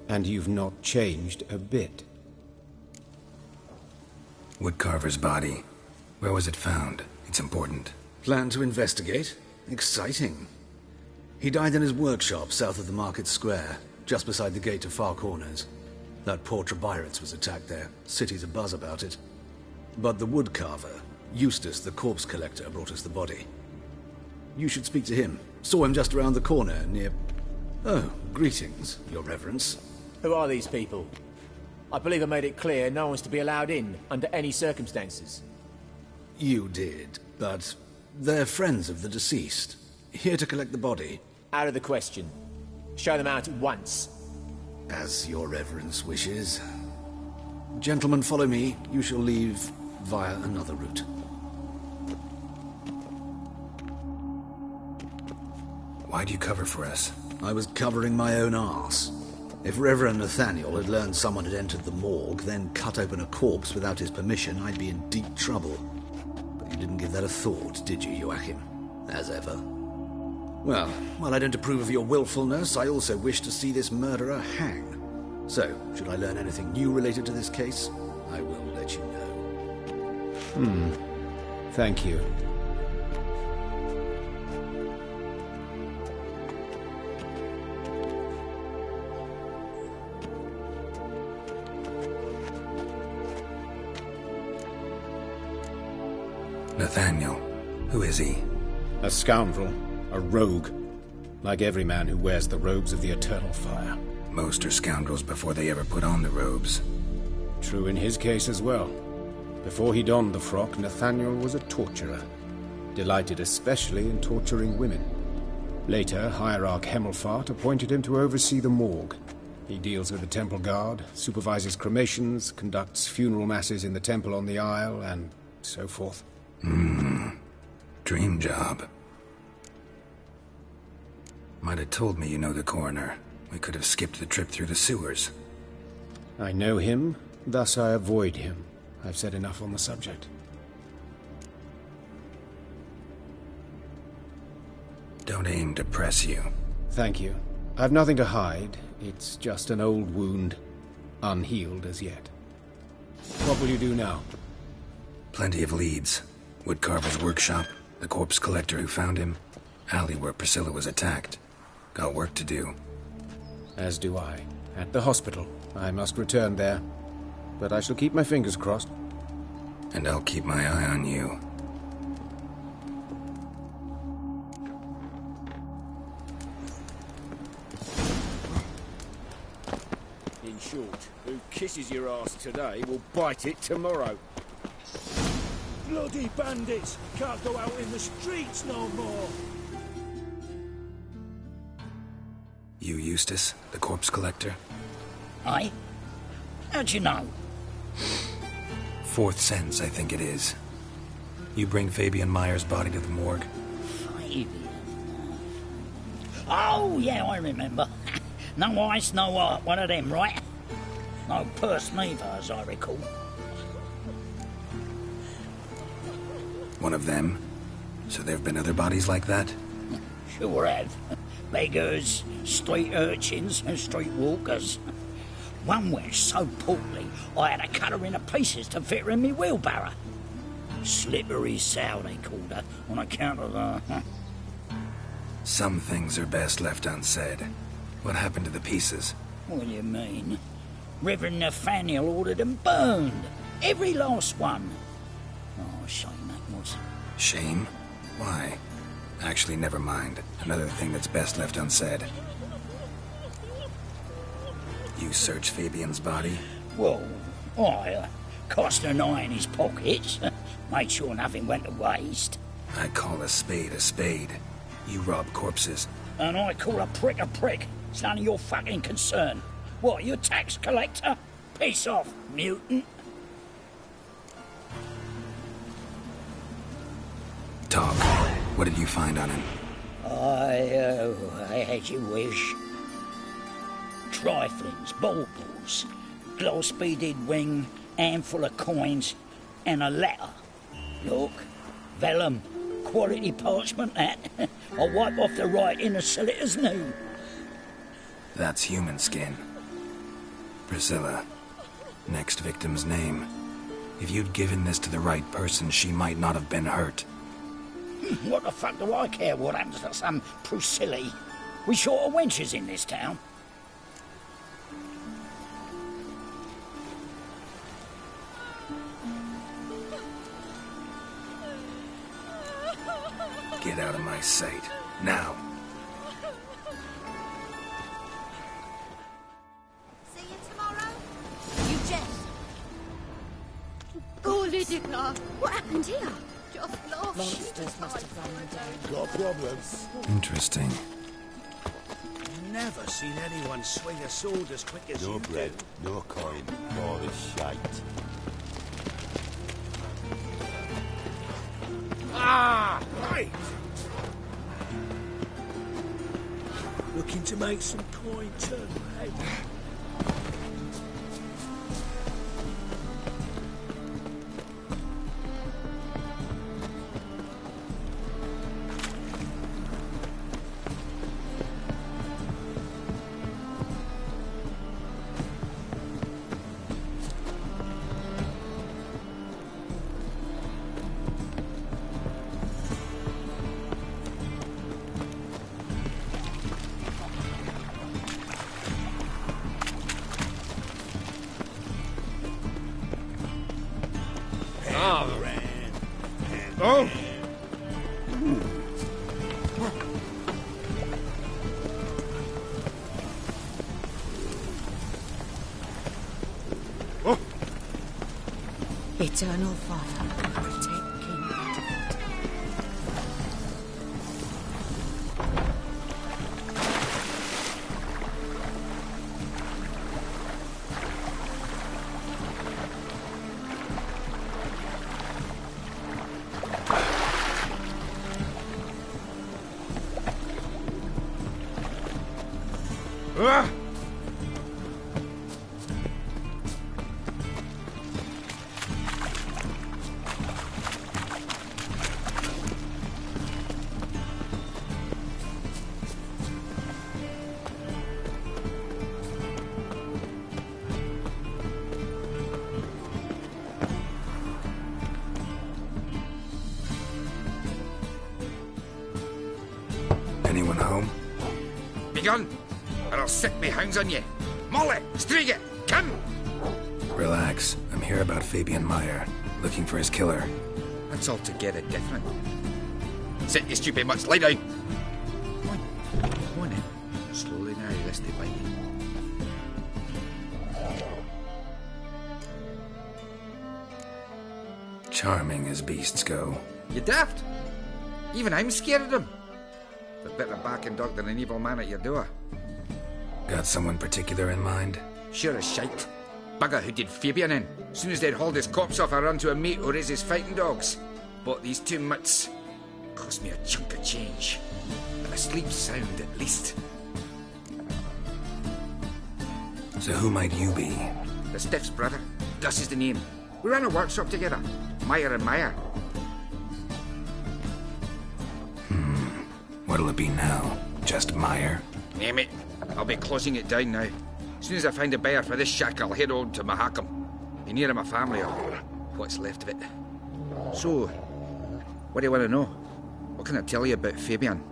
and you've not changed a bit. Woodcarver's body. Where was it found? It's important. Plan to investigate? Exciting. He died in his workshop south of the market square, just beside the gate to Far Corners. That poor Trebirates was attacked there. City's abuzz about it. But the woodcarver, Eustace the corpse collector, brought us the body. You should speak to him. Saw him just around the corner near... Oh, greetings, Your Reverence. Who are these people? I believe I made it clear no one's to be allowed in, under any circumstances. You did, but they're friends of the deceased. Here to collect the body. Out of the question. Show them out at once. As Your Reverence wishes. Gentlemen, follow me. You shall leave via another route. Why'd you cover for us? I was covering my own arse. If Reverend Nathaniel had learned someone had entered the morgue, then cut open a corpse without his permission, I'd be in deep trouble. But you didn't give that a thought, did you, Joachim? As ever. Well, while I don't approve of your willfulness, I also wish to see this murderer hang. So, should I learn anything new related to this case, I will let you know. Thank you. Nathaniel. Who is he? A scoundrel. A rogue. Like every man who wears the robes of the Eternal Fire. Most are scoundrels before they ever put on the robes. True in his case as well. Before he donned the frock, Nathaniel was a torturer. Delighted especially in torturing women. Later, Hierarch Hemmelfart appointed him to oversee the morgue. He deals with the temple guard, supervises cremations, conducts funeral masses in the temple on the Isle, and so forth. Dream job. Might have told me you know the coroner. We could have skipped the trip through the sewers. I know him, thus I avoid him. I've said enough on the subject. Don't aim to press you. Thank you. I've nothing to hide. It's just an old wound, unhealed as yet. What will you do now? Plenty of leads. Woodcarver's workshop, the corpse collector who found him, alley where Priscilla was attacked. Got work to do. As do I. At the hospital. I must return there. But I shall keep my fingers crossed. And I'll keep my eye on you. kisses your ass today will bite it tomorrow. Bloody bandits! Can't go out in the streets no more! You Eustace, the corpse collector? Aye? How'd you know? Fourth sense, I think it is. You bring Fabian Meyer's body to the morgue? Fabian? Oh, yeah, I remember. No eyes, no heart, one of them, right? No purse neither, as I recall. One of them? So there have been other bodies like that? Sure have. Beggars, street urchins, and street walkers. One went so portly, I had to cut her into pieces to fit her in me wheelbarrow. Slippery sow, they called her, on account of the... Some things are best left unsaid. What happened to the pieces? What do you mean? Reverend Nathaniel ordered them burned. Every last one. Oh, shame that was. Shame? Why? Actually, never mind. Another thing that's best left unsaid. You searched Fabian's body? Well, I cast an eye in his pockets. Made sure nothing went to waste. I call a spade a spade. You rob corpses. And I call a prick a prick. It's none of your fucking concern. What, you tax collector? Piss off, mutant. Talk. What did you find on him? I as you wish. Triflings, baubles, gloss-beaded ring, handful of coins, and a letter. Look, vellum, quality parchment that. I'll wipe off the writing and sell it as new. That's human skin. Priscilla. Next victim's name. If you'd given this to the right person, she might not have been hurt. What the fuck do I care what happens to some Priscilla? We short of wenches in this town. Get out of my sight. Now. See you tomorrow? You jest. Oh, Lydia, what happened here? Just lost. Monsters must have run them down. Got problems? Interesting. Never seen anyone swing a sword as quick as No you bread, do. no coin, all this shite. Ah, right. Looking to make some coin too, eh? Oh! Eternal fire, protect King Atticus. Ah! Anyone home? Begun, or I'll set me hounds on you. Molly, Striga, come! Relax. I'm here about Fabian Meyer, looking for his killer. That's altogether different. Sit your stupid mutts, lie down. Come on then. Slowly now, lest they bite you. Charming as beasts go. You daft? Even I'm scared of them. The better backing dog than an evil man at your door. Got someone particular in mind? Sure as shite. Bugger who did Fabian in. Soon as they'd hauled his corpse off, I run to a mate who raised his fighting dogs. Bought these 2 mutts. Cost me a chunk of change. And a sleep sound at least. So who might you be? The Stiff's brother. Gus is the name. We ran a workshop together. Meyer and Meyer. What'll it be now? Just Meyer? Name it. I'll be closing it down now. As soon as I find a buyer for this shack, I'll head on to Mahakam. Be near my family, or what's left of it. So, what do you want to know? What can I tell you about Fabian?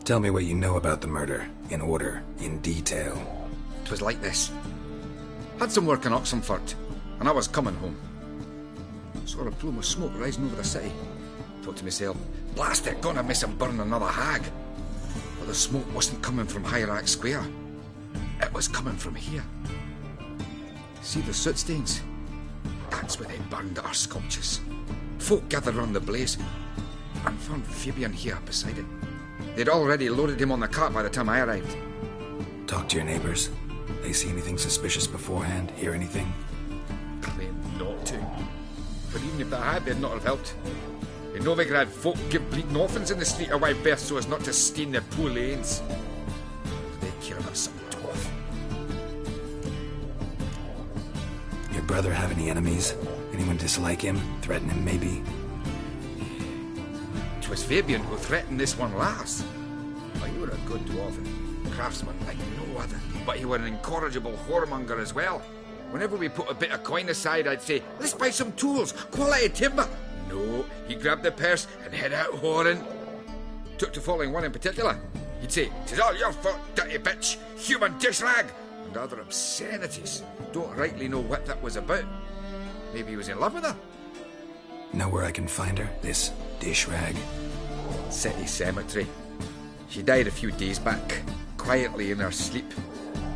Tell me what you know about the murder, in order, in detail. 'Twas like this. Had some work in Oxenfurt, and I was coming home. Saw a plume of smoke rising over the city. Thought to myself, blast it, gonna miss him burn another hag. But the smoke wasn't coming from Hierarch Square. It was coming from here. See the soot stains? That's where they burned our sculptures. Folk gathered round the blaze and found Fabian here beside it. They'd already loaded him on the cart by the time I arrived. Talk to your neighbors. They see anything suspicious beforehand? Hear anything? Claim not to. But even if they had, they'd not have helped. In Novigrad, folk give bleeding orphans in the street a wide berth so as not to stain their poor lanes. They care about some dwarf. Your brother have any enemies? Anyone dislike him? Threaten him, maybe? 'Twas Fabian who threatened this one last. Oh, you were a good dwarf, craftsman like no other. But you were an incorrigible whoremonger as well. Whenever we put a bit of coin aside, I'd say, let's buy some tools, quality timber. No, he grabbed the purse and head out whoring. Took to following one in particular. He'd say, 'tis all your fault, dirty bitch, human dish rag, and other obscenities. Don't rightly know what that was about. Maybe he was in love with her. Know where I can find her, this dish rag? City Cemetery. She died a few days back, quietly in her sleep.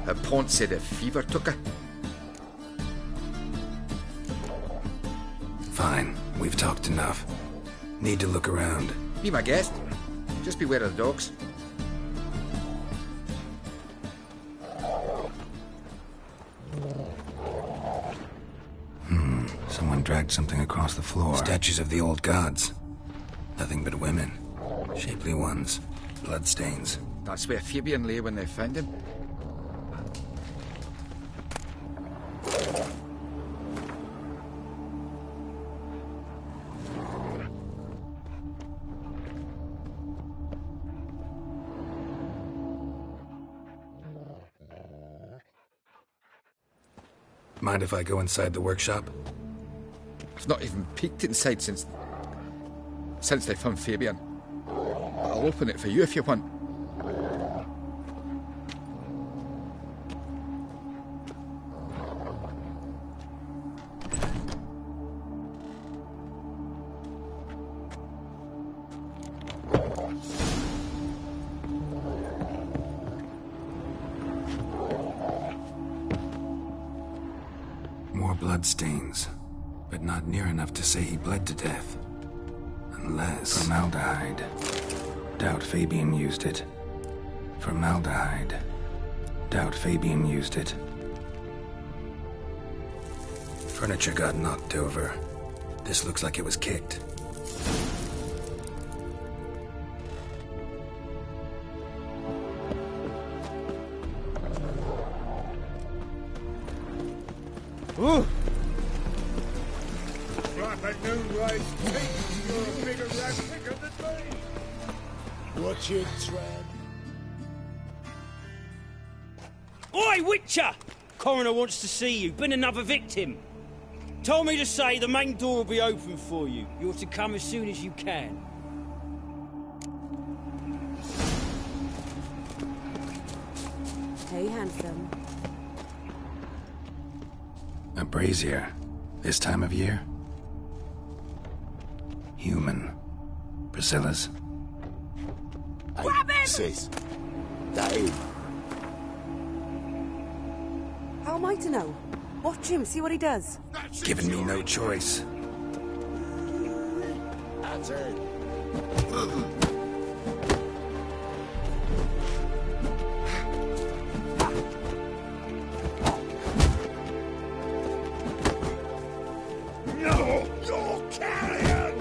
Her pont said a fever took her. Fine, we've talked enough. Need to look around. Be my guest. Just beware of the dogs. Someone dragged something across the floor. Statues of the old gods. Nothing but women. Shapely ones. Bloodstains. That's where Fabian lay when they found him. Mind if I go inside the workshop? I've not even peeked inside since they found Fabian. I'll open it for you if you want. More bloodstains, but not near enough to say he bled to death. Unless... Formaldehyde. Doubt Fabian used it. Formaldehyde. Doubt Fabian used it. Furniture got knocked over. This looks like it was kicked. Ooh! Rapid moonrise takes you're a bigger rat picker than me! Watch it, Tram. Oi, Witcher! Coroner wants to see you. Been another victim. Told me to say the main door will be open for you. You're to come as soon as you can. Hey, handsome. A brazier. This time of year? Human. Priscilla's. Grab him! Sis. That him. How am I to know? Watch him, see what he does. Giving me no choice. That's it. No! You're carrion!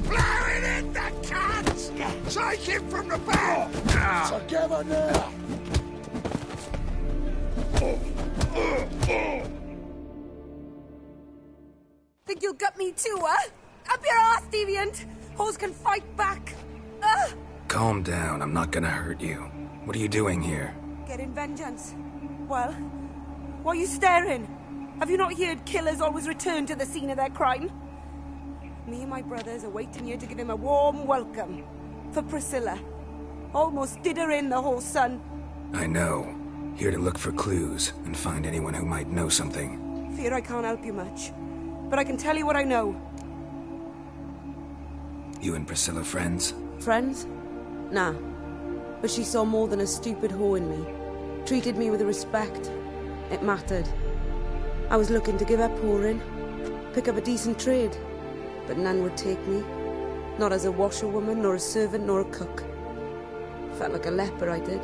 Blowing in the cats! Take him from the back! Together now! Think you'll gut me too, huh? Up your ass, deviant! Hoes can fight back! Ugh! Calm down, I'm not gonna hurt you. What are you doing here? Getting vengeance. Well, why are you staring? Have you not heard killers always return to the scene of their crime? Me and my brothers are waiting here to give him a warm welcome. For Priscilla. Almost did her in, the whole son. I know. Here to look for clues and find anyone who might know something. Fear I can't help you much. But I can tell you what I know. You and Priscilla friends? Friends? Nah. But she saw more than a stupid whore in me. Treated me with respect. It mattered. I was looking to give her pouring. Pick up a decent trade. But none would take me. Not as a washerwoman, nor a servant, nor a cook. Felt like a leper, I did.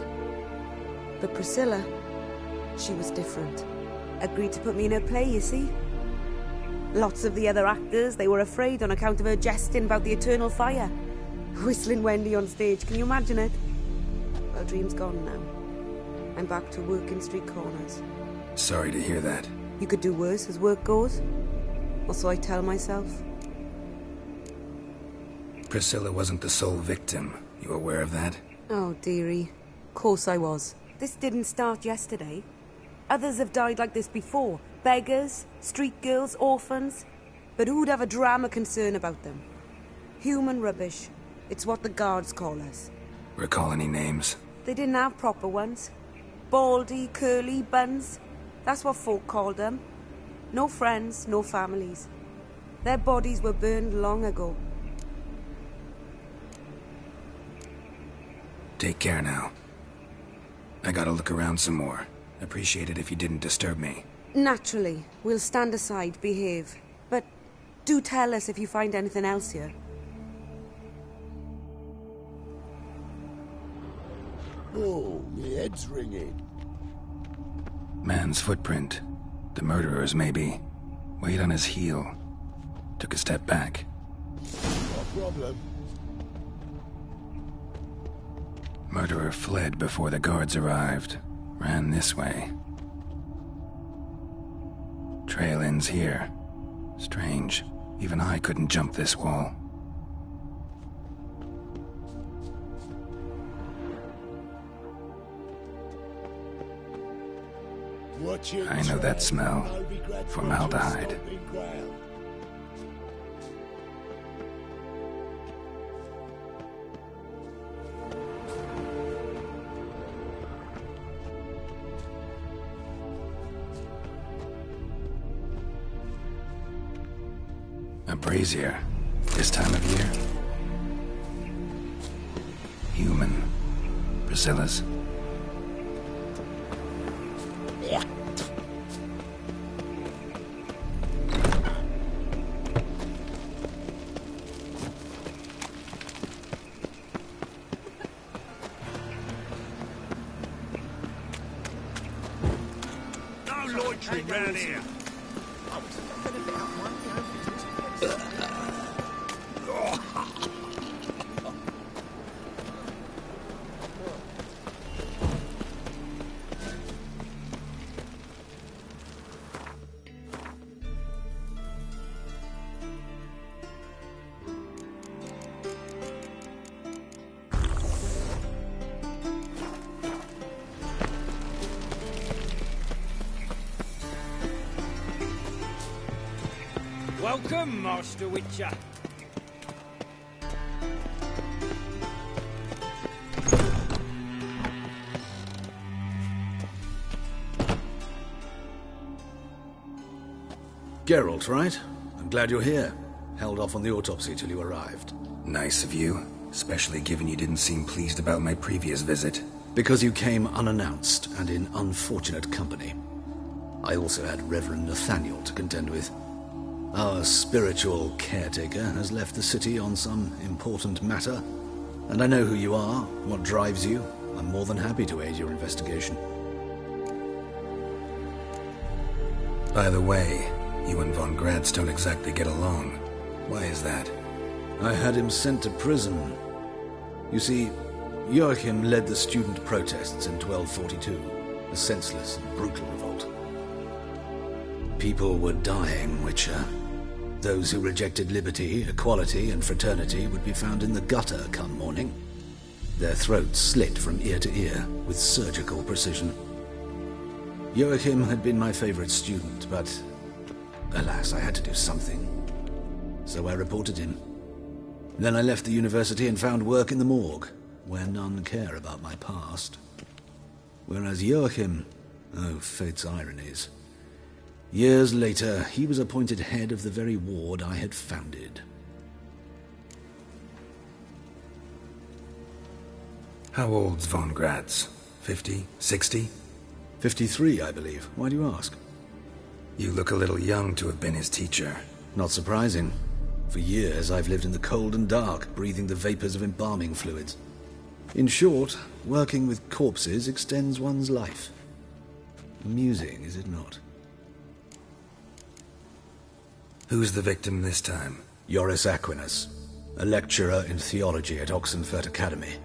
But Priscilla, she was different. Agreed to put me in her play, you see. Lots of the other actors, they were afraid on account of her jesting about the eternal fire. Whistling Wendy on stage, can you imagine it? Well, dream's gone now. I'm back to working street corners. Sorry to hear that. You could do worse as work goes. Or so I tell myself. Priscilla wasn't the sole victim. You aware of that? Oh, dearie. Course I was. This didn't start yesterday. Others have died like this before. Beggars, street girls, orphans. But who'd have a drama concern about them? Human rubbish. It's what the guards call us. Recall any names? They didn't have proper ones. Baldy, curly, buns. That's what folk called them. No friends, no families. Their bodies were burned long ago. Take care now. I gotta look around some more. Appreciate it if you didn't disturb me. Naturally. We'll stand aside, behave. But do tell us if you find anything else here. Oh, my head's ringing. Man's footprint. The murderer's, maybe. Weight on his heel. Took a step back. No problem. Murderer fled before the guards arrived. Ran this way. Trail ends here. Strange. Even I couldn't jump this wall. I know that smell. Formaldehyde. A brazier. This time of year? Human. Priscilla's. No loitering round here. Welcome, Master Witcher. Geralt, right? I'm glad you're here. Held off on the autopsy till you arrived. Nice of you, especially given you didn't seem pleased about my previous visit. Because you came unannounced and in unfortunate company. I also had Reverend Nathaniel to contend with. Our spiritual caretaker has left the city on some important matter, and I know who you are, what drives you. I'm more than happy to aid your investigation. By the way, you and von Gratz don't exactly get along. Why is that? I had him sent to prison. You see, Joachim led the student protests in 1242, a senseless and brutal revolt. People were dying, Witcher. Those who rejected liberty, equality, and fraternity would be found in the gutter come morning. Their throats slit from ear to ear with surgical precision. Joachim had been my favorite student, but alas, I had to do something. So I reported him. Then I left the university and found work in the morgue, where none care about my past. Whereas Joachim, oh, fate's ironies. Years later, he was appointed head of the very ward I had founded. How old's von Gratz? 50? 60? 53, I believe. Why do you ask? You look a little young to have been his teacher. Not surprising. For years, I've lived in the cold and dark, breathing the vapors of embalming fluids. In short, working with corpses extends one's life. Amusing, is it not? Who's the victim this time? Joris Aquinas, a lecturer in theology at Oxenfurt Academy.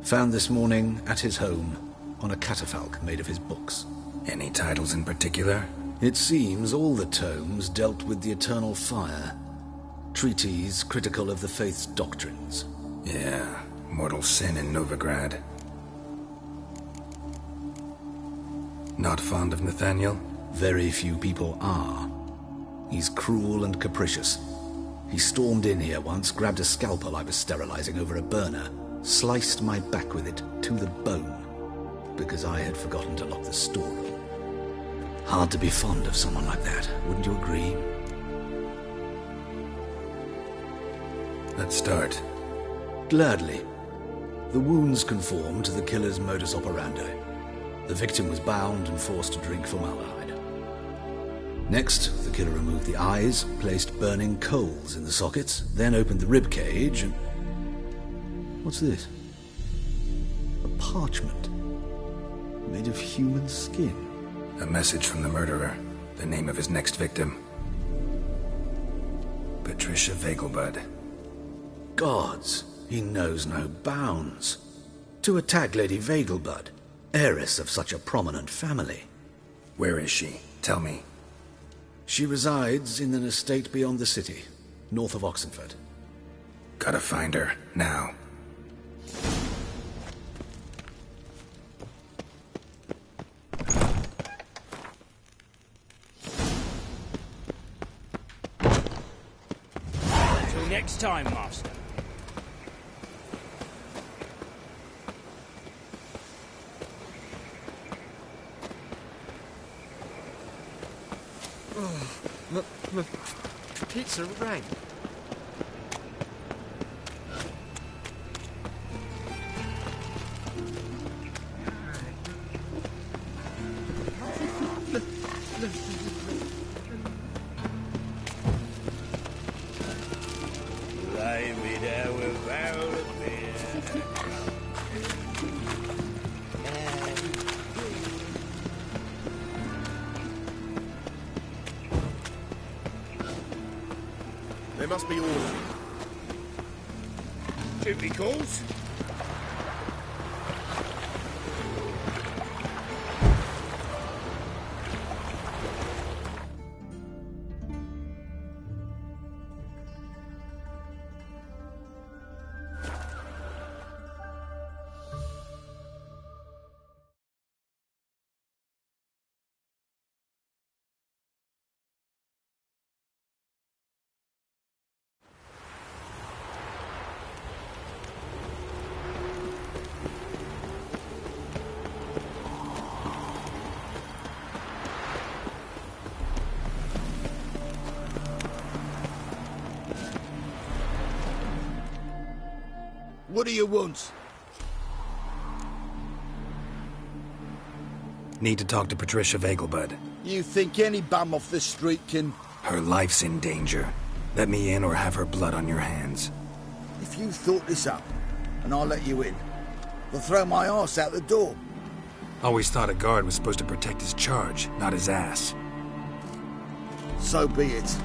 Found this morning at his home on a catafalque made of his books. Any titles in particular? It seems all the tomes dealt with the eternal fire. Treatises critical of the faith's doctrines. Yeah, mortal sin in Novigrad. Not fond of Nathaniel? Very few people are. He's cruel and capricious. He stormed in here once, grabbed a scalpel I was sterilizing over a burner, sliced my back with it to the bone, because I had forgotten to lock the storeroom. Hard to be fond of someone like that, wouldn't you agree? Let's start. Gladly. The wounds conform to the killer's modus operandi. The victim was bound and forced to drink formaldehyde. Next, the killer removed the eyes, placed burning coals in the sockets, then opened the rib cage and... What's this? A parchment. Made of human skin. A message from the murderer. The name of his next victim. Patricia Vegelbud. Gods, he knows no bounds. To attack Lady Vegelbud, heiress of such a prominent family. Where is she? Tell me. She resides in an estate beyond the city, north of Oxenfurt. Gotta find her, now. Till next time, Master. My pizza rang. Lay me down with a barrel of beer. They must be ordered. Duty calls? What do you want? Need to talk to Patricia Vegelbud. You think any bum off the street can... Her life's in danger. Let me in or have her blood on your hands. If you thought this up, and I'll let you in, they'll throw my ass out the door. Always thought a guard was supposed to protect his charge, not his ass. So be it.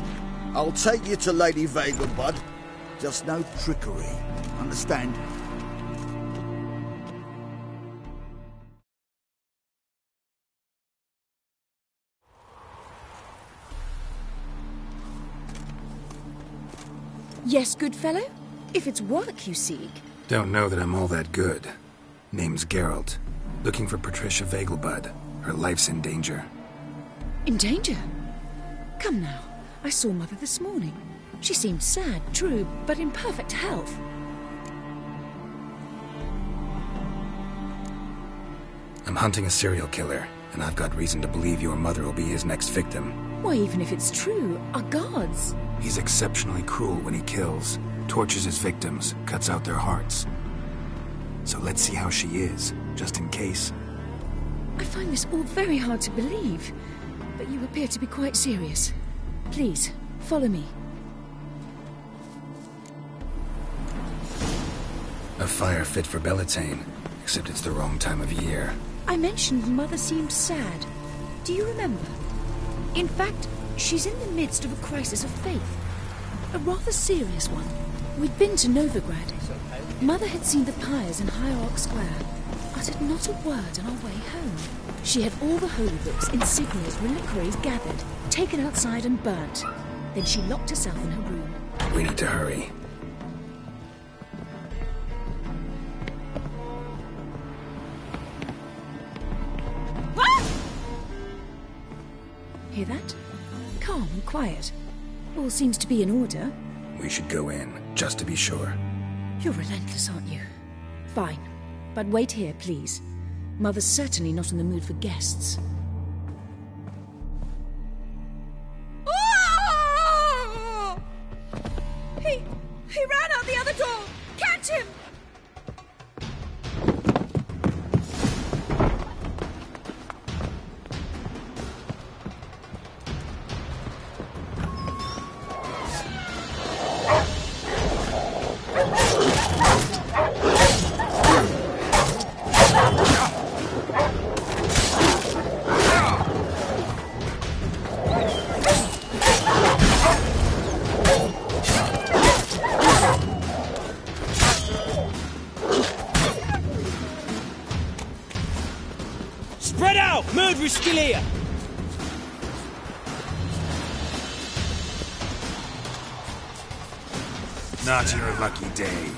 I'll take you to Lady Vegelbud. Just no trickery. Understand? Yes, good fellow? If it's work you seek. Don't know that I'm all that good. Name's Geralt. Looking for Patricia Vegelbud. Her life's in danger. In danger? Come now. I saw Mother this morning. She seemed sad, true, but in perfect health. I'm hunting a serial killer, and I've got reason to believe your mother will be his next victim. Why, even if it's true, our guards... He's exceptionally cruel when he kills, tortures his victims, cuts out their hearts. So let's see how she is, just in case. I find this all very hard to believe, but you appear to be quite serious. Please, follow me. A fire fit for Bellatane, except it's the wrong time of year. I mentioned Mother seemed sad. Do you remember? In fact, she's in the midst of a crisis of faith. A rather serious one. We'd been to Novigrad. Mother had seen the pyres in Hierarch Square, uttered not a word on our way home. She had all the holy books, insignias, reliquaries gathered, taken outside and burnt. Then she locked herself in her room. We need to hurry. Hear that? Calm and quiet. All seems to be in order. We should go in, just to be sure. You're relentless, aren't you? Fine. But wait here, please. Mother's certainly not in the mood for guests. He ran out the other door! Catch him! Spread out! Murderous still here! Not your lucky day.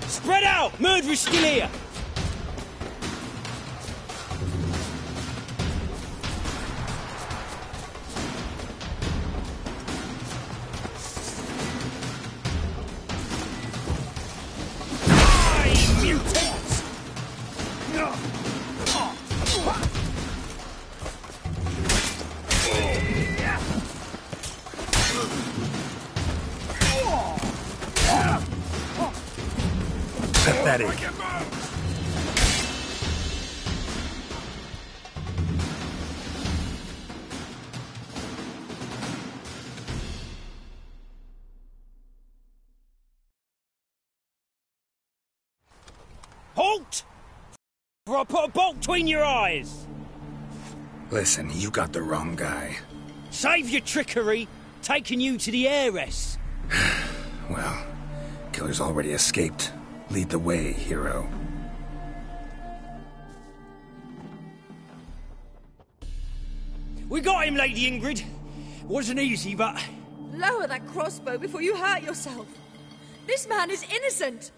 Spread out! Murderer's still here! Pathetic. Halt! Or I'll put a bolt between your eyes! Listen, you got the wrong guy. Save your trickery, taking you to the heiress. Well, killer's already escaped. Lead the way, hero. We got him, Lady Ingrid. Wasn't easy, but... Lower that crossbow before you hurt yourself. This man is innocent.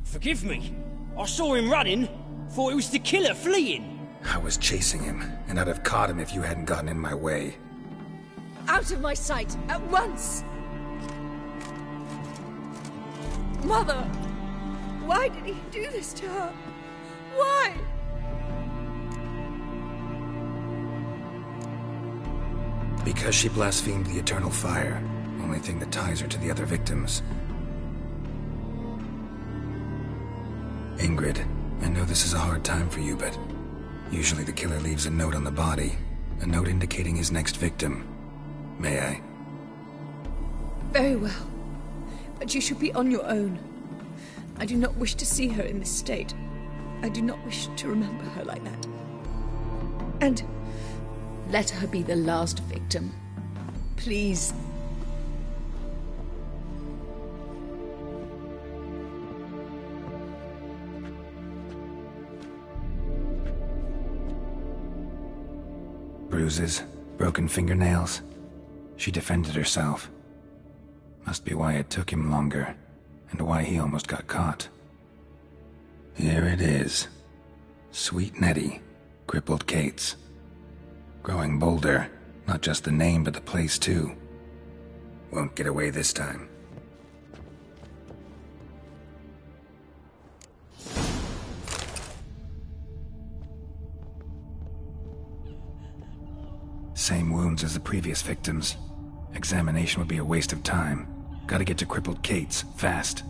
Forgive me. I saw him running. Thought it was the killer fleeing. I was chasing him, and I'd have caught him if you hadn't gotten in my way. Out of my sight, at once! Mother! Why did he do this to her? Why? Because she blasphemed the eternal fire. Only thing that ties her to the other victims. Ingrid, I know this is a hard time for you, but usually the killer leaves a note on the body. A note indicating his next victim. May I? Very well. But you should be on your own. I do not wish to see her in this state. I do not wish to remember her like that. And let her be the last victim. Please. Bruises, broken fingernails. She defended herself. Must be why it took him longer, and why he almost got caught. Here it is. Sweet Nettie, crippled Kate's. Growing bolder, not just the name but the place too. Won't get away this time. Same wounds as the previous victims. Examination would be a waste of time. Gotta get to crippled Kate's, fast.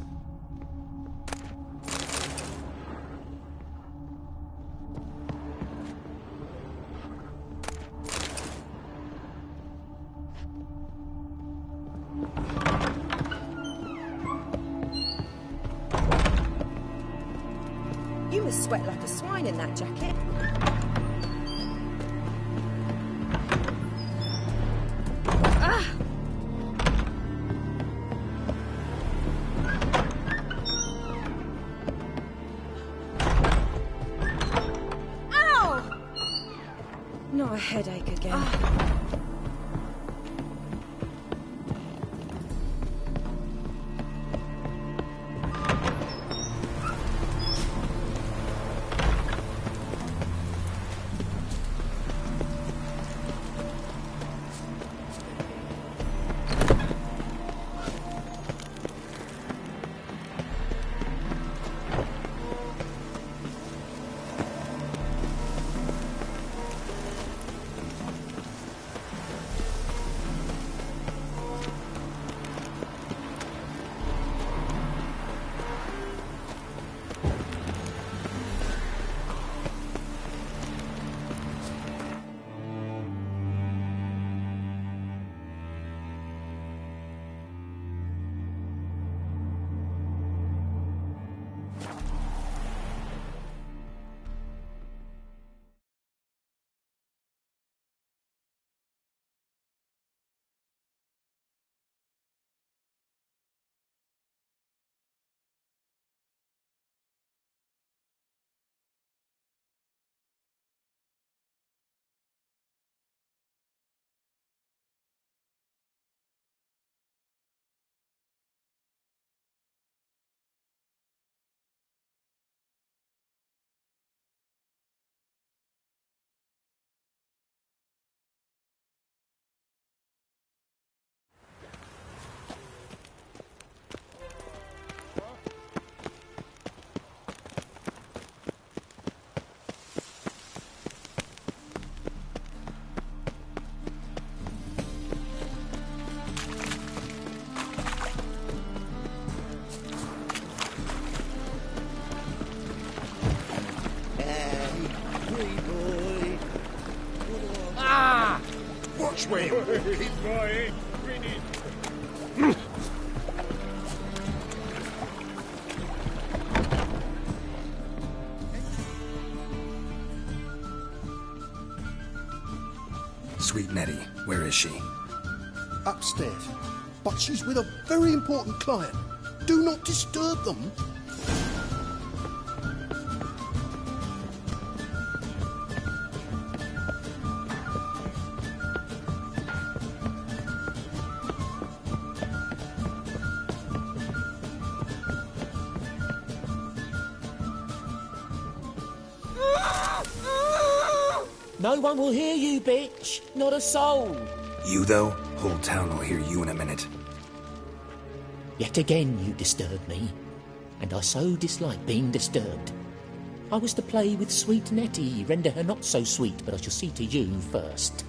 You must sweat like a swine in that jacket. Not a headache again. Ah! Watch where you're walking. Sweet Nettie, where is she? Upstairs. But she's with a very important client. Do not disturb them. No one will hear you, bitch. Not a soul. You, though? Whole town will hear you in a minute. Yet again you disturb me, and I so dislike being disturbed. I was to play with sweet Nettie, render her not so sweet, but I shall see to you first.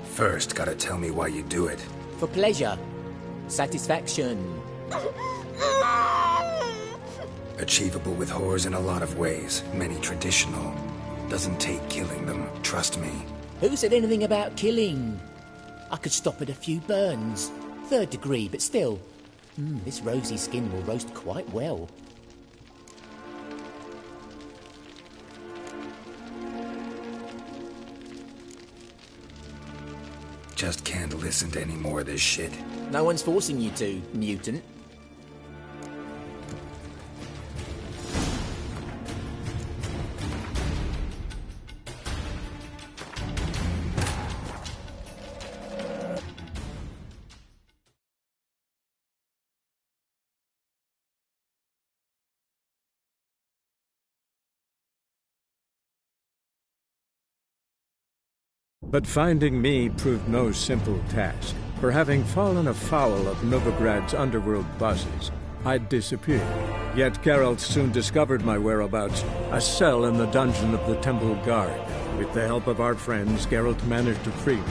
First, gotta tell me why you do it. For pleasure. Satisfaction. Achievable with whores in a lot of ways, many traditional. Doesn't take killing them, trust me. Who said anything about killing? I could stop at a few burns. 3rd degree, but still. This rosy skin will roast quite well. Just can't listen to any more of this shit. No one's forcing you to, mutant. But finding me proved no simple task, for having fallen afoul of Novigrad's underworld bosses, I'd disappeared. Yet Geralt soon discovered my whereabouts, a cell in the dungeon of the Temple Guard. With the help of our friends, Geralt managed to free me.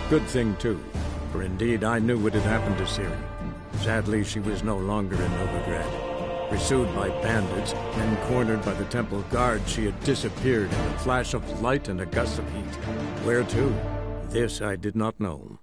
Good thing, too, for indeed I knew what had happened to Ciri. Sadly, she was no longer in Novigrad. Pursued by bandits, then cornered by the Temple Guard, she had disappeared in a flash of light and a gust of heat. Where to? This I did not know.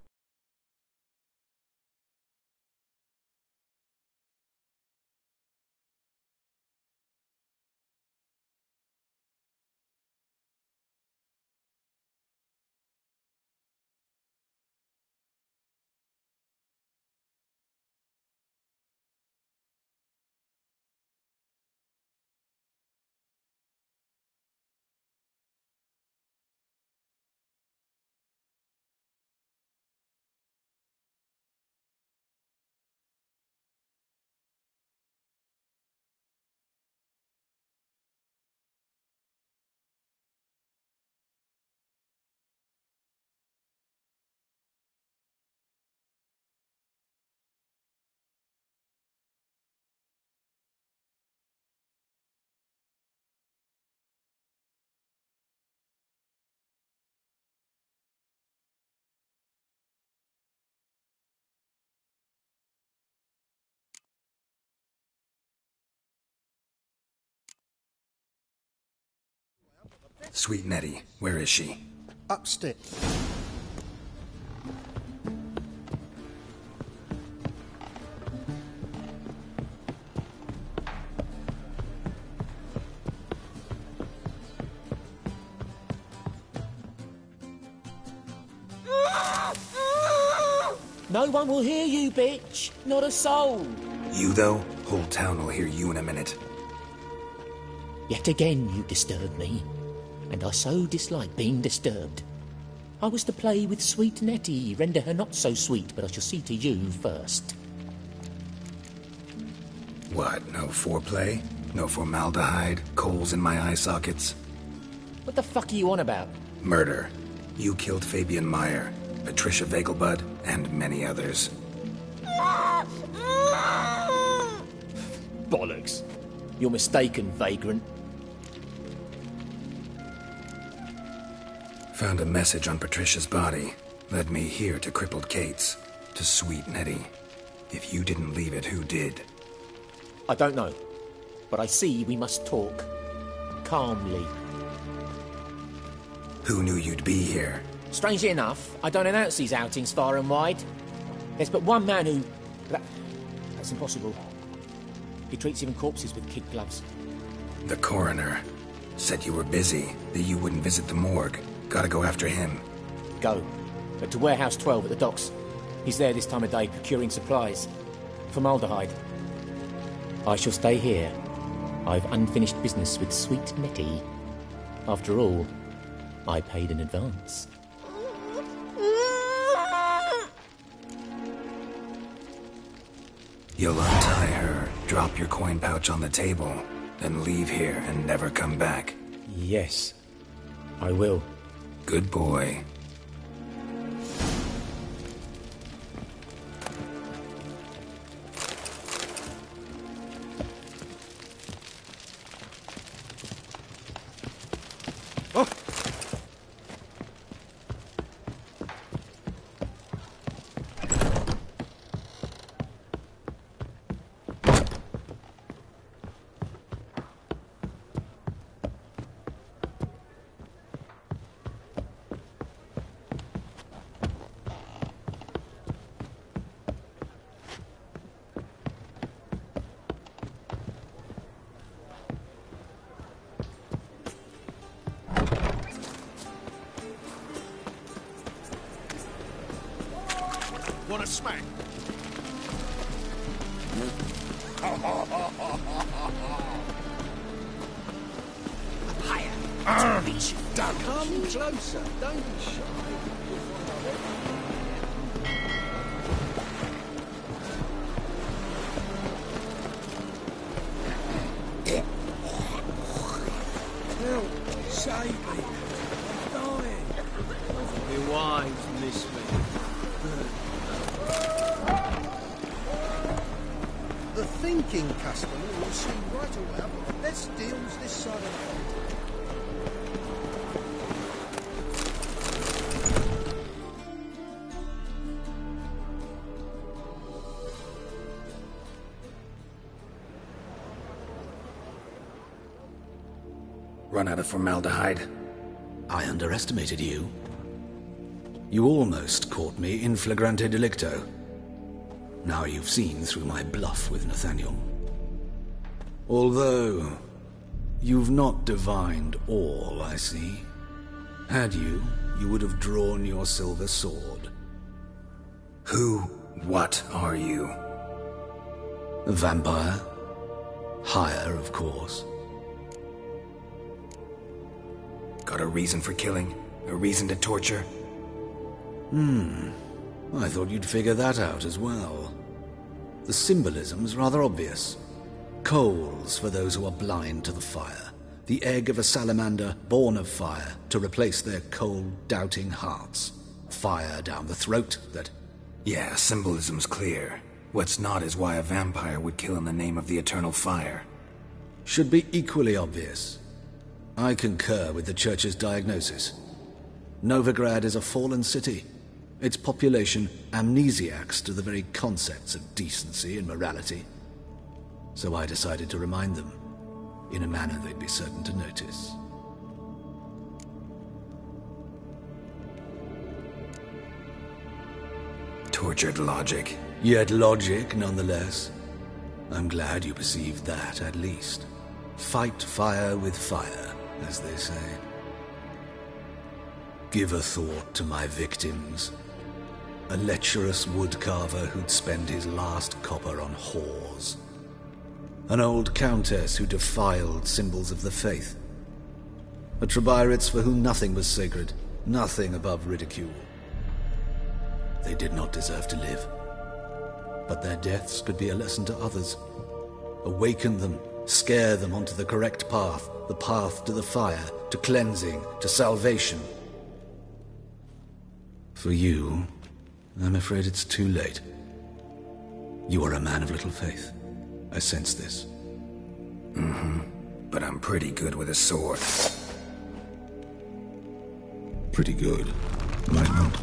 Sweet Nettie, where is she? Upstairs. No one will hear you, bitch. Not a soul. You, though? Whole town will hear you in a minute. Yet again you disturb me, and I so dislike being disturbed. I was to play with sweet Nettie, render her not so sweet, but I shall see to you first. What, no foreplay? No formaldehyde? Coals in my eye sockets? What the fuck are you on about? Murder. You killed Fabian Meyer, Patricia Vegelbud, and many others. Bollocks. You're mistaken, vagrant. Found a message on Patricia's body. Led me here to Crippled Gates. To Sweet Nettie. If you didn't leave it, who did? I don't know. but I see we must talk. Calmly. Who knew you'd be here? Strangely enough, I don't announce these outings far and wide. There's but one man who... That's impossible. He treats even corpses with kid gloves. The coroner said you were busy, that you wouldn't visit the morgue. Gotta go after him. Go. But to Warehouse 12 at the docks. He's there this time of day procuring supplies. Formaldehyde. I shall stay here. I've unfinished business with sweet Nettie. After all, I paid in advance. You'll untie her, drop your coin pouch on the table, then leave here and never come back. Yes, I will. Good boy. Want a smack? Higher. Bitch. Come closer. Don't be shy. Help! Save me! I'm dying! My wives miss me. The thinking customer will see right away. Let's deal with this side of the Run out of formaldehyde. I underestimated you. You almost caught me in flagrante delicto. Now you've seen through my bluff with Nathaniel. Although, you've not divined all, I see. Had you, you would have drawn your silver sword. What are you? A vampire. Higher, of course. Got a reason for killing? A reason to torture? I thought you'd figure that out as well. The symbolism's rather obvious. Coals for those who are blind to the fire. The egg of a salamander born of fire to replace their cold, doubting hearts. Fire down the throat that... Yeah, symbolism's clear. What's not is why a vampire would kill in the name of the eternal fire. Should be equally obvious. I concur with the Church's diagnosis. Novigrad is a fallen city. Its population amnesiacs to the very concepts of decency and morality. So I decided to remind them, in a manner they'd be certain to notice. Tortured logic. Yet logic, nonetheless. I'm glad you perceived that, at least. Fight fire with fire, as they say. Give a thought to my victims. A lecherous woodcarver who'd spend his last copper on whores. An old countess who defiled symbols of the faith. A Trebirates for whom nothing was sacred, nothing above ridicule. They did not deserve to live. But their deaths could be a lesson to others. Awaken them, scare them onto the correct path, the path to the fire, to cleansing, to salvation. For you, I'm afraid it's too late. You are a man of little faith. I sense this. But I'm pretty good with a sword. Pretty good. Might not.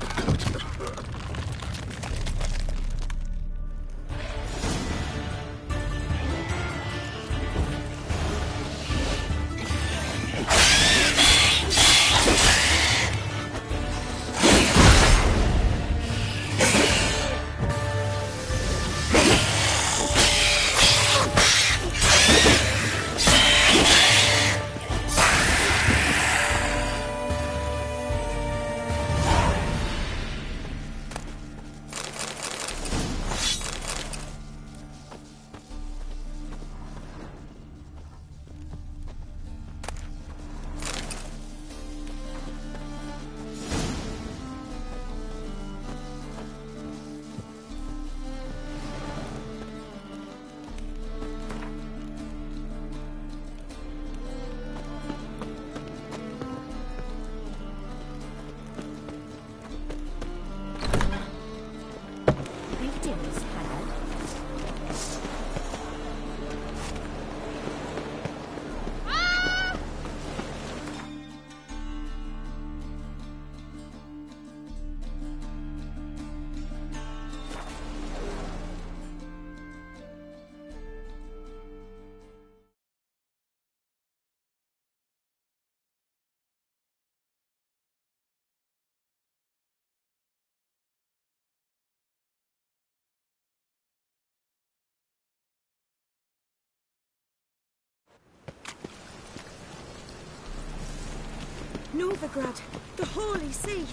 Novigrad, the Holy See.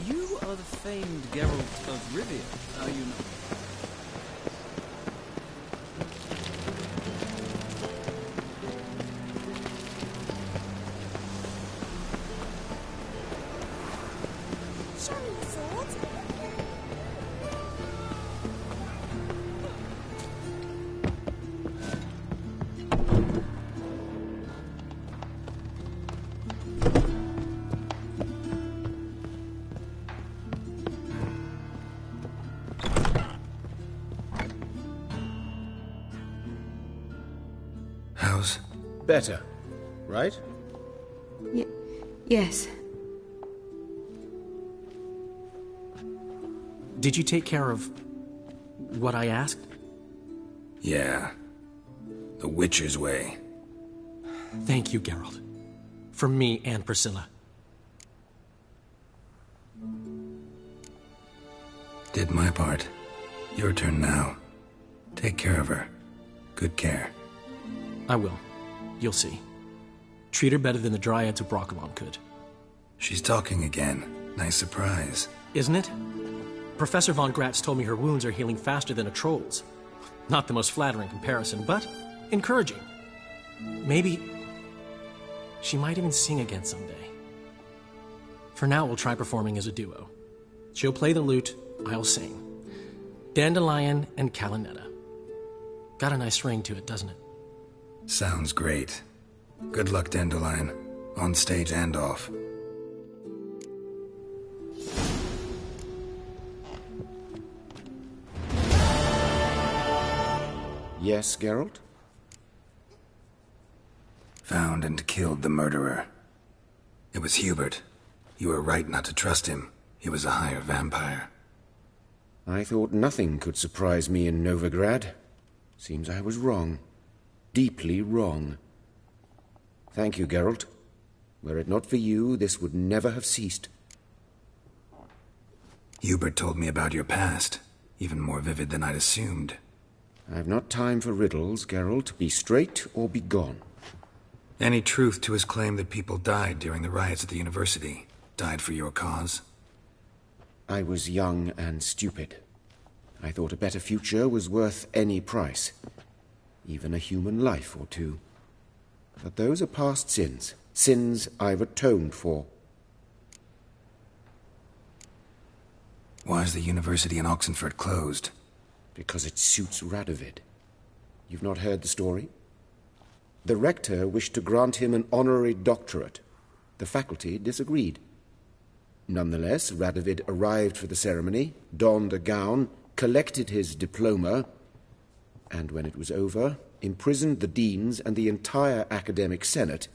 You are the famed Geralt of Rivia, are you not? How's... Better, right? Yes. Did you take care of what I asked? Yeah. The Witcher's way. Thank you, Geralt. From me and Priscilla. Did my part. Your turn now. Take care of her. Good care. I will. You'll see. Treat her better than the Dryads of Brokilon could. She's talking again. Nice surprise. Isn't it? Professor von Gratz told me her wounds are healing faster than a troll's. Not the most flattering comparison, but encouraging. Maybe she might even sing again someday. For now, we'll try performing as a duo. She'll play the lute, I'll sing. Dandelion and Calinetta. Got a nice ring to it, doesn't it? Sounds great. Good luck, Dandelion. On stage and off. Yes, Geralt? Found and killed the murderer. It was Hubert. You were right not to trust him. He was a higher vampire. I thought nothing could surprise me in Novigrad. Seems I was wrong. Deeply wrong. Thank you, Geralt. Were it not for you, this would never have ceased. Hubert told me about your past. Even more vivid than I'd assumed. I've not time for riddles, Geralt. Be straight or be gone. Any truth to his claim that people died during the riots at the university? Died for your cause? I was young and stupid. I thought a better future was worth any price. Even a human life or two. But those are past sins. Sins I've atoned for. Why is the university in Oxenford closed? Because it suits Radovid. You've not heard the story? The rector wished to grant him an honorary doctorate. The faculty disagreed. Nonetheless, Radovid arrived for the ceremony, donned a gown, collected his diploma, and when it was over, imprisoned the deans and the entire academic senate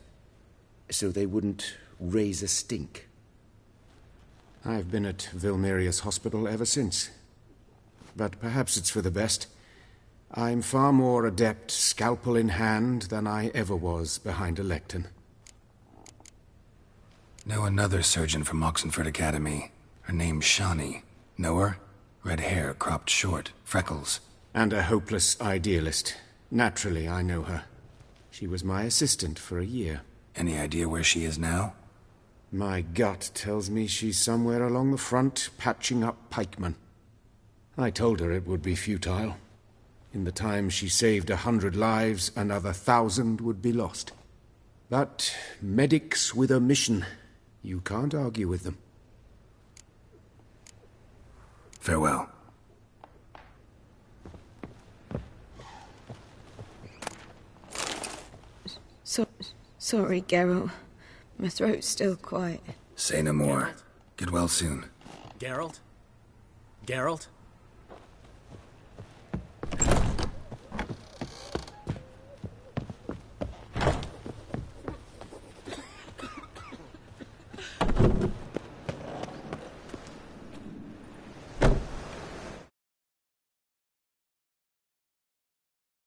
so they wouldn't raise a stink. I've been at Vilmerius Hospital ever since. But perhaps it's for the best. I'm far more adept, scalpel in hand, than I ever was behind a lectern. Know another surgeon from Oxenford Academy. Her name's Shani. Know her? Red hair, cropped short, freckles. And a hopeless idealist. Naturally, I know her. She was my assistant for a year. Any idea where she is now? My gut tells me she's somewhere along the front, patching up pikemen. I told her it would be futile. In the time she saved 100 lives, another 1,000 would be lost. But medics with a mission, you can't argue with them. Farewell. Sorry, Geralt. My throat's still quiet. Say no more. Get well soon. Geralt? Geralt?